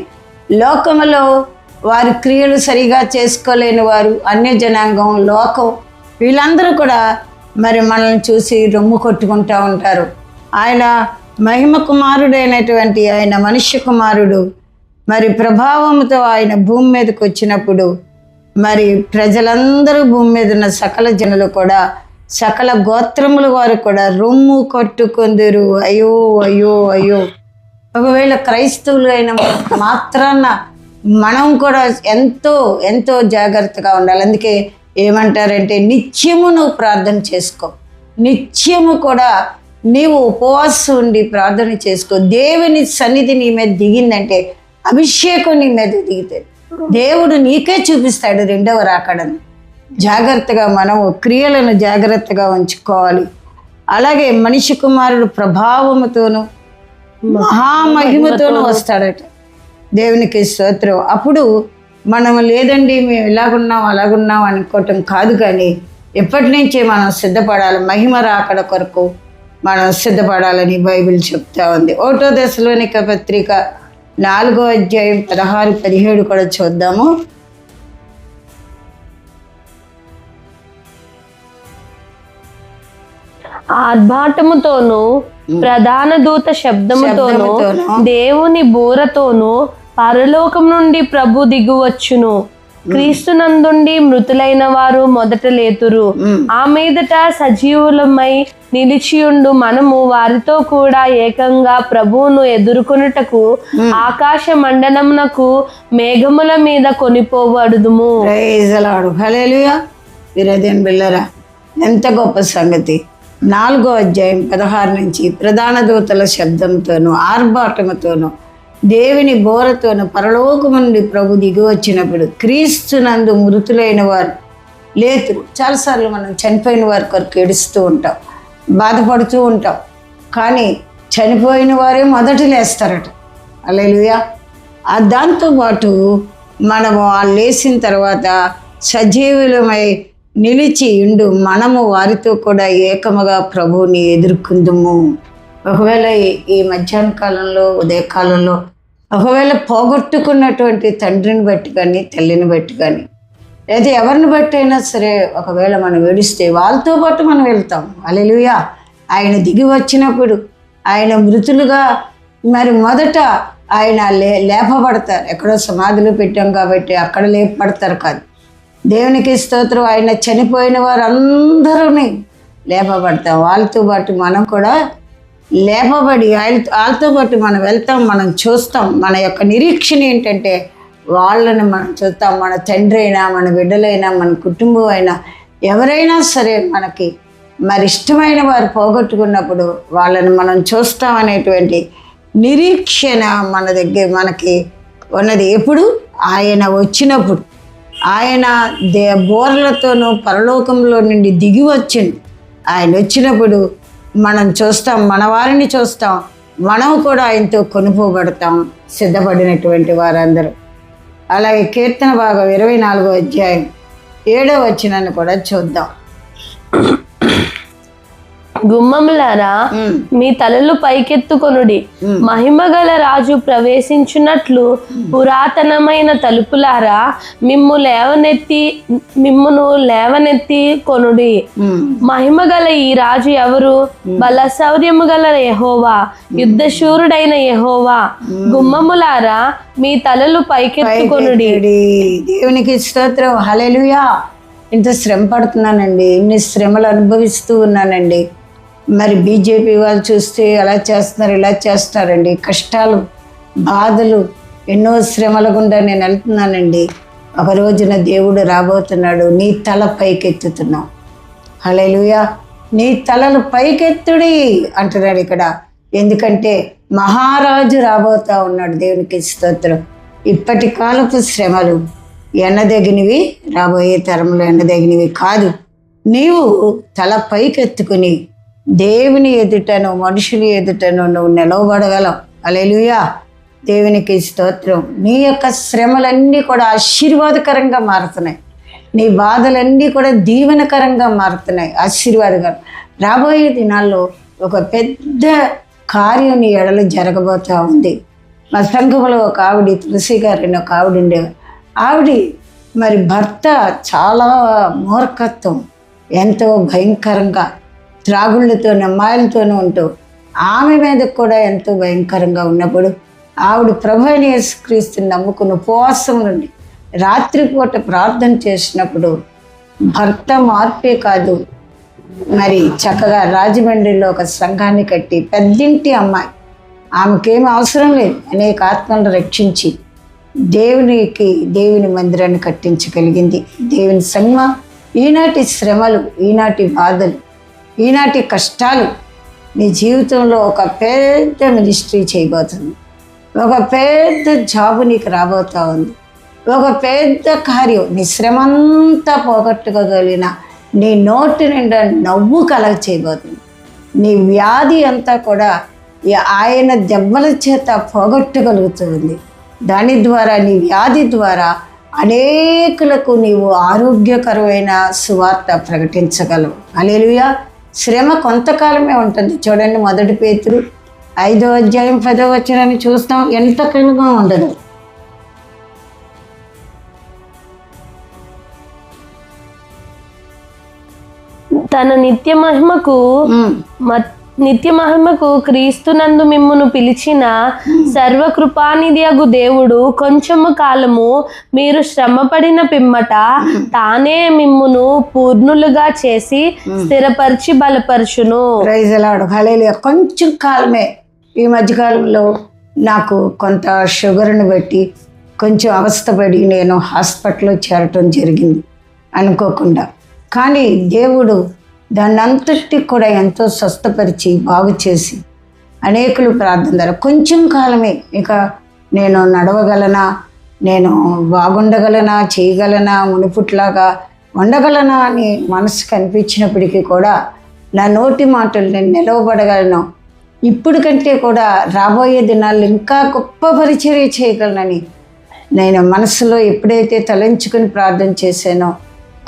లోకములో వారి క్రియలు సరిగా చేసుకోలేని వారు, అన్య జనాంగం, లోకం, వీళ్ళందరూ కూడా మరి మనల్ని చూసి రొమ్ము కొట్టుకుంటూ ఉంటారు. ఆయన మహిమ కుమారుడైనటువంటి ఆయన మనుష్య కుమారుడు మరి ప్రభావంతో ఆయన భూమి మీదకి వచ్చినప్పుడు మరి ప్రజలందరూ, భూమి మీద ఉన్న సకల జనులు కూడా, సకల గోత్రముల వారు కూడా రొమ్ము కొట్టుకొందురు. అయ్యో అయ్యో అయ్యో. ఒకవేళ క్రైస్తవులు అయిన మాత్రాన మనం కూడా ఎంతో ఎంతో జాగ్రత్తగా ఉండాలి. అందుకే ఏమంటారంటే, నిత్యము నువ్వు ప్రార్థన చేసుకో, నిత్యము కూడా నీవు ఉపవాసం ఉండి ప్రార్థన చేసుకో. దేవుని సన్నిధి నీ మీద దిగిందంటే, అభిషేకం నీ మీద దిగితే దేవుడు నీకే చూపిస్తాడు రెండవ రాకడను. జాగ్రత్తగా మనము క్రియలను జాగ్రత్తగా ఉంచుకోవాలి. అలాగే మనిషి కుమారుడు ప్రభావముతోనూ మహామహిమతోనూ వస్తాడట. దేవునికి స్తోత్రం. అప్పుడు మనం లేదండి మేము ఇలాగున్నాం అలాగున్నాం అనుకోవటం కాదు, కానీ ఎప్పటి నుంచే మనం సిద్ధపడాలి. మహిమ రాకడ కొరకు మనం సిద్ధపడాలని బైబిల్ చెప్తా ఉంది. 1వ దశలోనిక పత్రిక 4వ అధ్యాయం 16, 17 కూడా చూద్దాము. ఆర్భాటముతోను ప్రధాన దూత శబ్దముతోను దేవుని బూరతోను పరలోకం నుండి ప్రభు దిగువచ్చును. క్రీస్తునందుండి మృతులైన వారు మొదట లేతురు. ఆ మీదట సజీవులమై నిలిచియుండు మనము వారితో కూడా ఏకంగా ప్రభువును ఎదుర్కొనుటకు ఆకాశ మండలమునకు మేఘముల మీద కొనిపోబడుదుము. హల్లెలూయా. విరదేన్ బిల్లరా, ఎంత గొప్ప సంగతి. 4వ అధ్యాయం 16 నుంచి ప్రధాన దూతల శబ్దంతోనూ ఆర్భాటముతోనూ దేవుని బోరతోను పరలోకము నుండి ప్రభు దిగి వచ్చినప్పుడు క్రీస్తునందు మృతులైన వారు లేతురు. చాలాసార్లు మనం చనిపోయిన వారి కొరకు ఏడుస్తూ ఉంటాం, బాధపడుతూ ఉంటాం, కానీ చనిపోయిన వారే మొదట లేస్తారట. హల్లెలూయా. దాంతోపాటు మనము ఆ లేచిన తర్వాత సజీవులమై నిలిచి ఉండు మనము వారితో కూడా ఏకముగా ప్రభువుని ఎదుర్కొందుము. ఒకవేళ ఈ మధ్యాహ్న కాలంలో, ఉదయకాలంలో ఒకవేళ పోగొట్టుకున్నటువంటి తండ్రిని బట్టి కానీ, తల్లిని బట్టి కానీ, లేదా ఎవరిని బట్టి అయినా సరే ఒకవేళ మనం ఏడిస్తే వాళ్ళతో పాటు మనం వెళ్తాం. హల్లెలూయా. ఆయన దిగి వచ్చినప్పుడు ఆయన మృతులుగా మరి మొదట ఆయన లేపబడతారు. ఎక్కడో సమాధులు పెట్టాం కాబట్టి అక్కడ లేపబడతారు కాదు. దేవునికి స్తోత్రం. ఆయన చనిపోయిన వారందరూ లేపబడతాం. వాళ్ళతో పాటు మనం కూడా లేపబడి వాళ్ళతో పాటు మనం వెళ్తాం, మనం చూస్తాం. మన యొక్క నిరీక్షణ ఏంటంటే వాళ్ళని మనం చూస్తాం. మన తండ్రి అయినా, మన బిడ్డలైనా, మన కుటుంబం అయినా, ఎవరైనా సరే మనకి మరి ఇష్టమైన వారు పోగొట్టుకున్నప్పుడు వాళ్ళని మనం చూస్తాం అనేటువంటి నిరీక్షణ మన దగ్గర మనకి ఉన్నది. ఎప్పుడు? ఆయన వచ్చినప్పుడు. ఆయన బోర్లతోనూ పరలోకంలో నుండి దిగి వచ్చింది. ఆయన వచ్చినప్పుడు మనం చూస్తాం, మన వారిని చూస్తాం, మనం కూడా ఆయనతో కొనుక్కోబడతాం, సిద్ధపడినటువంటి వారందరూ. అలాగే కీర్తన భాగం 24వ అధ్యాయం 7వ వచనాన్ని కూడా చూద్దాం. గుమ్మములారా మీ తలలు పైకెత్తుకొనుడి, మహిమగల రాజు ప్రవేశించున్నట్లు పురాతనమైన తలుపులారా మిమ్మును లేవనెత్తి కొనుడి. మహిమగల ఈ రాజు ఎవరు? బలశౌర్యము గల యెహోవా, యుద్ధశూరుడైన యెహోవా. గుమ్మములారా మీ తలలు పైకెత్తుకొనుడి. దేవునికి స్తోత్రం. హల్లెలూయా. ఇంత శ్రమ పడుతున్నానండి, ఇన్ని శ్రమలు అనుభవిస్తూ ఉన్నానండి. మరి బీజేపీ వాళ్ళు చూస్తే అలా చేస్తున్నారు, ఇలా చేస్తున్నారండి. కష్టాలు, బాధలు, ఎన్నో శ్రమల గుండా నేను వెళ్తున్నానండి. ఒక రోజున దేవుడు రాబోతున్నాడు. నీ తల పైకెత్తుతున్నావు. హల్లెలూయా. నీ తలలు పైకెత్తుడి అంటున్నాడు ఇక్కడ. ఎందుకంటే మహారాజు రాబోతా ఉన్నాడు. దేవునికి స్తోత్రం. ఇప్పటి కాలపు శ్రమలు ఎన్నదగినవి, రాబోయే తరంలో ఎన్నదగినవి కాదు. నీవు తల పైకెత్తుకుని దేవుని ఎదుటను మనుషుల ఎదుటను నువ్వు నిలవబడగలవు. హల్లెలూయా. దేవునికి స్తోత్రం. నీ యొక్క శ్రమలన్నీ కూడా ఆశీర్వాదకరంగా మారుతున్నాయి. నీ బాధలన్నీ కూడా దీవెనకరంగా మారుతున్నాయి, ఆశీర్వాదకరం. రాబోయే దినాల్లో ఒక పెద్ద కార్యం నీ ఎడలు జరగబోతూ ఉంది. మా సంఘంలో ఒక ఆవిడ, తులసి గారిని ఒక ఆవిడ ఉండేవారు. ఆవిడ మరి భర్త చాలా మూర్ఖత్వం, ఎంతో భయంకరంగా త్రాగుళ్ళతోనూ అమ్మాయిలతోనూ ఉంటూ ఆమె మీద కూడా ఎంతో భయంకరంగా ఉన్నప్పుడు ఆవిడ ప్రభు అయిన యేసుక్రీస్తుని నమ్ముకుని ఉపవాసం నుండి రాత్రిపూట ప్రార్థన చేసినప్పుడు భర్త మార్పే కాదు, మరి చక్కగా రాజమండ్రిలో ఒక సంఘాన్ని కట్టి పెద్దింటి అమ్మాయి, ఆమెకేం అవసరం లేదు, అనేక ఆత్మలను రక్షించి దేవుని మందిరాన్ని కట్టించగలిగింది. దేవుని సంఘం ఈనాటి శ్రమలు, ఈనాటి బాధలు, ఈనాటి కష్టాలు నీ జీవితంలో ఒక పెద్ద మినిస్ట్రీ చేయబోతుంది. ఒక పెద్ద జాబు నీకు రాబోతూ ఉంది. ఒక పెద్ద కార్యం, నీ శ్రమంతా పోగొట్టుకోగలిగిన నీ నోటి నిండా నవ్వు కలగ చేయబోతుంది. నీ వ్యాధి అంతా కూడా ఆయన దెబ్బల చేత పోగొట్టగలుగుతుంది. దాని ద్వారా, నీ వ్యాధి ద్వారా అనేకులకు నీవు ఆరోగ్యకరమైన సువార్త ప్రకటించగలవు. హల్లెలూయా. శ్రమ కొంతకాలమే ఉంటుంది. చూడండి, 1 పేతురు 5వ అధ్యాయం 10వ వచనాన్ని చూస్తాం. ఎంత కనుగా ఉండదు. తన నిత్య మహిమకు క్రీస్తునందు మిమ్మును పిలిచిన సర్వకృపానిధియగు దేవుడు కొంచెము కాలము మీరు శ్రమపడిన పిమ్మట తానే మిమ్మును పూర్ణులుగా చేసి స్థిరపరిచి బలపరచును. Praise the Lord. హల్లెలూయా. కొంచెం కాలమే. ఈ మధ్యకాలంలో నాకు కొంత షుగర్ని బట్టి కొంచెం అవస్థపడి నేను హాస్పిటల్లో చేరటం జరిగింది అనుకోకుండా. కానీ దేవుడు దాన్ని అంతటి కూడా ఎంతో స్వస్థపరిచి బాగు చేసి అనేకులు ప్రార్థన ద్వారా కొంచెం కాలమే ఇక నేను నడవగలనా, నేను బాగుండగలనా, చేయగలనా, మునుపుట్లాగా ఉండగలనా అని మనసుకు అనిపించినప్పటికీ కూడా నా నోటి మాటలు నేను నిలవబడగలను, ఇప్పుడు కంటే కూడా రాబోయే దినాల్లో ఇంకా గొప్ప పరిచర్య చేయగలనని నేను మనసులో ఎప్పుడైతే తలంచుకుని ప్రార్థన చేశానో,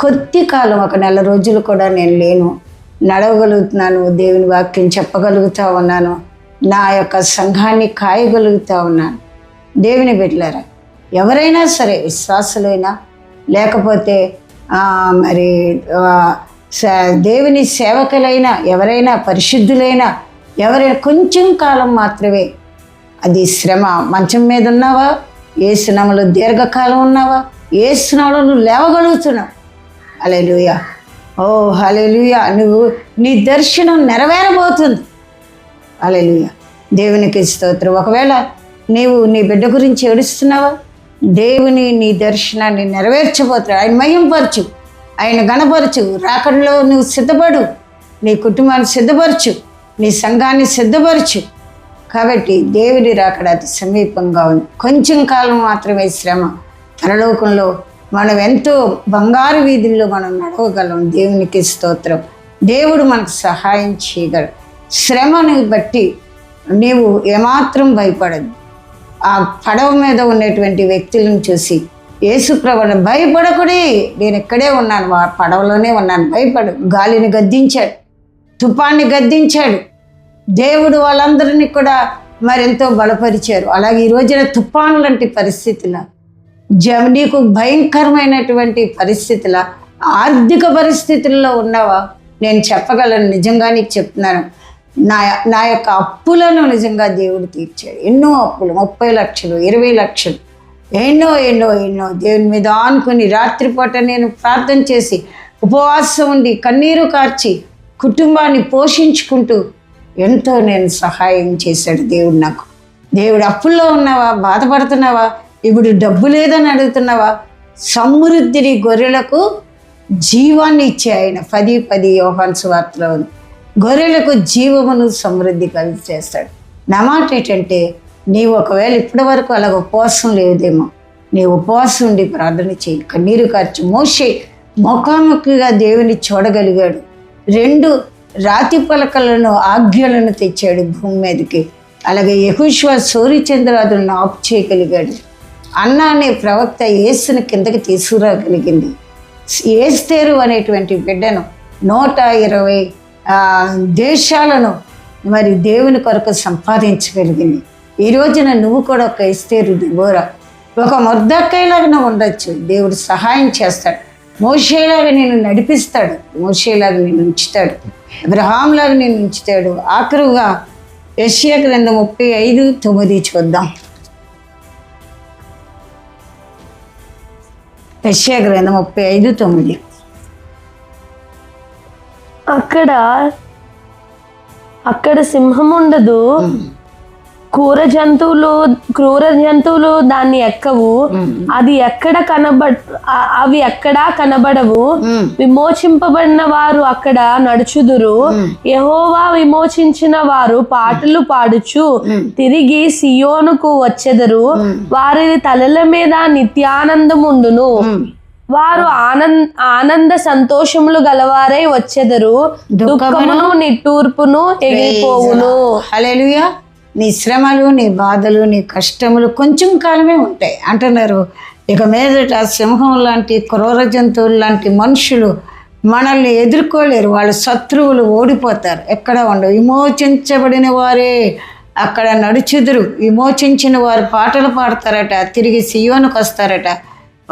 కొద్ది కాలం 1 నెల రోజులు కూడా నేను లేను, నడవగలుగుతున్నాను, దేవుని వాక్యం చెప్పగలుగుతూ ఉన్నాను, నా యొక్క సంఘాన్ని కాయగలుగుతూ ఉన్నాను. దేవుని బిడ్డలారా, ఎవరైనా సరే, విశ్వాసులైనా లేకపోతే మరి దేవుని సేవకులైనా, ఎవరైనా పరిశుద్ధులైనా, ఎవరైనా కొంచెం కాలం మాత్రమే అది శ్రమ. మంచం మీద ఉన్నావా, యేసునామములో దీర్ఘకాలం ఉన్నావా, యేసునామములో నువ్వు లేవగలుగుతున్నావు. హల్లెలూయా. ఓ హల్లెలూయా. నీ దర్శనం నెరవేరబోతుంది. హల్లెలూయా. దేవునికి స్తోత్రం. ఒకవేళ నీవు నీ బిడ్డ గురించి ఏడుస్తున్నావా, దేవుని నీ దర్శనాన్ని నెరవేర్చబోతున్నాడు. ఆయన మహింపరచు, ఆయన గణపరచు, రాకడలో నువ్వు సిద్ధపడు, నీ కుటుంబాన్ని సిద్ధపరచు, నీ సంఘాన్ని సిద్ధపరచు. కాబట్టి దేవుని రాకడ అతి సమీపంగా ఉంది. కొంచెం కాలం మాత్రమే శ్రమ. పరలోకంలో మనం ఎంతో బంగారు వీధుల్లో మనం నడవగలం. దేవునికి స్తోత్రం. దేవుడు మనకు సహాయం చేయగలడు. శ్రమని బట్టి నీవు ఏమాత్రం భయపడదు. ఆ పడవ మీద ఉన్నటువంటి వ్యక్తులను చూసి యేసుప్రభుని భయపడకుడి, నేను ఇక్కడే ఉన్నాను, పడవలోనే ఉన్నాను, భయపడు. గాలిని గద్దించాడు, తుఫాన్ని గద్దించాడు. దేవుడు వాళ్ళందరినీ కూడా మరెంతో బలపరిచారు. అలాగే ఈ రోజున తుఫాను లాంటి పరిస్థితుల, నీకు భయంకరమైనటువంటి పరిస్థితుల, ఆర్థిక పరిస్థితుల్లో ఉన్నావా, నేను చెప్పగలను, నిజంగా నీకు చెప్తున్నాను, నా యొక్క అప్పులను నిజంగా దేవుడు తీర్చాడు. ఎన్నో అప్పులు, 30 లక్షలు, 20 లక్షలు, ఎన్నో ఎన్నో ఎన్నో దేవుని మీద ఆనుకుని రాత్రిపూట నేను ప్రార్థన చేసి ఉపవాసం ఉండి కన్నీరు కార్చి కుటుంబాన్ని పోషించుకుంటూ ఎంతో నేను సహాయం చేశాడు దేవుడు నాకు. దేవుడు అప్పుల్లో ఉన్నావా, బాధపడుతున్నావా, ఇప్పుడు డబ్బు లేదని అడుగుతున్నావా, సమృద్ధిని గొర్రెలకు జీవాన్ని ఇచ్చే ఆయన 10:10 యోహాను సువార్తలో ఉంది. గొర్రెలకు జీవమును సమృద్ధి కలిగి చేస్తాడు. నా మాట ఏంటంటే, నీవు ఒకవేళ ఇప్పటి వరకు అలాగ ఉపవాసం లేదేమో, నీ ఉపవాసం ఉండి ప్రార్థన చేయి, కన్నీరు కార్చి. మోషే ముఖాముఖిగా దేవుని చూడగలిగాడు. 2 రాతి పలకలను ఆజ్ఞలను తెచ్చాడు భూమి మీదకి. అలాగే యెహోషువ సూర్యచంద్రాదులను ఆపు చేయగలిగాడు. అన్న అనే ప్రవక్త యేసుని కిందకి తీసుకురాగలిగింది. ఏస్తేరు అనేటువంటి బిడ్డను 120 దేశాలను మరి దేవుని కొరకు సంపాదించగలిగింది. ఈ రోజున నువ్వు కూడా ఒక ఎస్తేరు, దెబోరా, ఒక మొర్దెకైలాగా ఉండొచ్చు. దేవుడు సహాయం చేస్తాడు. మోషేలాగా నేను నడిపిస్తాడు, మోషేలాగా నేను ఉంచుతాడు, అబ్రహాంలాగా నేను ఉంచుతాడు. ఆఖరుగా యెషయా గ్రంథం 35:9 చూద్దాం. యెషయా గ్రంథం 35:9. అక్కడ సింహం ఉండదు, క్రూర జంతువులు దాన్ని ఎక్కవు, అవి ఎక్కడా కనబడవు. విమోచింపబడిన వారు అక్కడ నడుచుదురు. యెహోవా విమోచించిన వారు పాటలు పాడుచు తిరిగి సియోనుకు వచ్చెదరు. వారి తలల మీద నిత్యానందముండును. వారు ఆనంద సంతోషములు గలవారై వచ్చెదరు. దుఃఖమును నిట్టూర్పును ఎగిరిపోవును. హల్లెలూయా. నీ శ్రమలు, నీ బాధలు, నీ కష్టములు కొంచెం కాలమే ఉంటాయి అంటున్నారు. ఇక మీదట సింహం లాంటి క్రూర జంతువులు లాంటి మనుషులు మనల్ని ఎదుర్కోలేరు. వాళ్ళ శత్రువులు ఓడిపోతారు. ఎక్కడ ఉండవు. విమోచించబడిన వారే అక్కడ నడుచుదురు. విమోచించిన వారు పాటలు పాడతారట, తిరిగి సియోనుకు వస్తారట.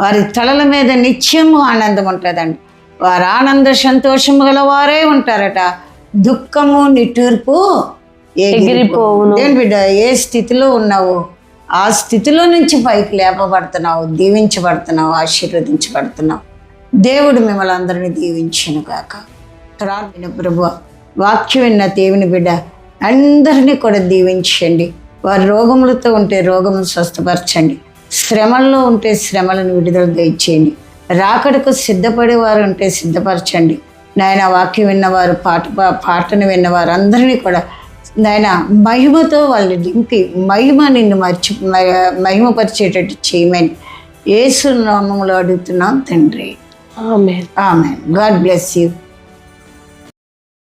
వారి తలల మీద నిత్యము ఆనందం ఉంటుందండి. వారు ఆనంద సంతోషము గల వారే ఉంటారట. దుఃఖము నిట్టూర్పు ఎగిరిపోవును. బిడ్డ, ఏ స్థితిలో ఉన్నావో ఆ స్థితిలో నుంచి పైకి లేపబడుతున్నావు, దీవించబడుతున్నావు, ఆశీర్వదించబడుతున్నావు. దేవుడు మిమ్మల్ని అందరినీ దీవించును గాక. ప్రార్థన. ప్రభువా, వాక్యం విన్న దేవుని బిడ్డ అందరినీ కూడా దీవించండి. వారి రోగములతో ఉంటే రోగములు స్వస్థపరచండి. శ్రమల్లో ఉంటే శ్రమలను విడుదల దయచేయండి. రాకడకు సిద్ధపడేవారు ఉంటే సిద్ధపరచండి. నాయన వాక్యం విన్నవారు, పాటను విన్నవారు అందరినీ కూడా నాయన మహిమతో వాళ్ళని నింపి నిన్ను మహిమపరిచేటట్టు చేయమని యేసు నామములో అడుగుతున్నాం తండ్రి. Amen. Amen. God bless you.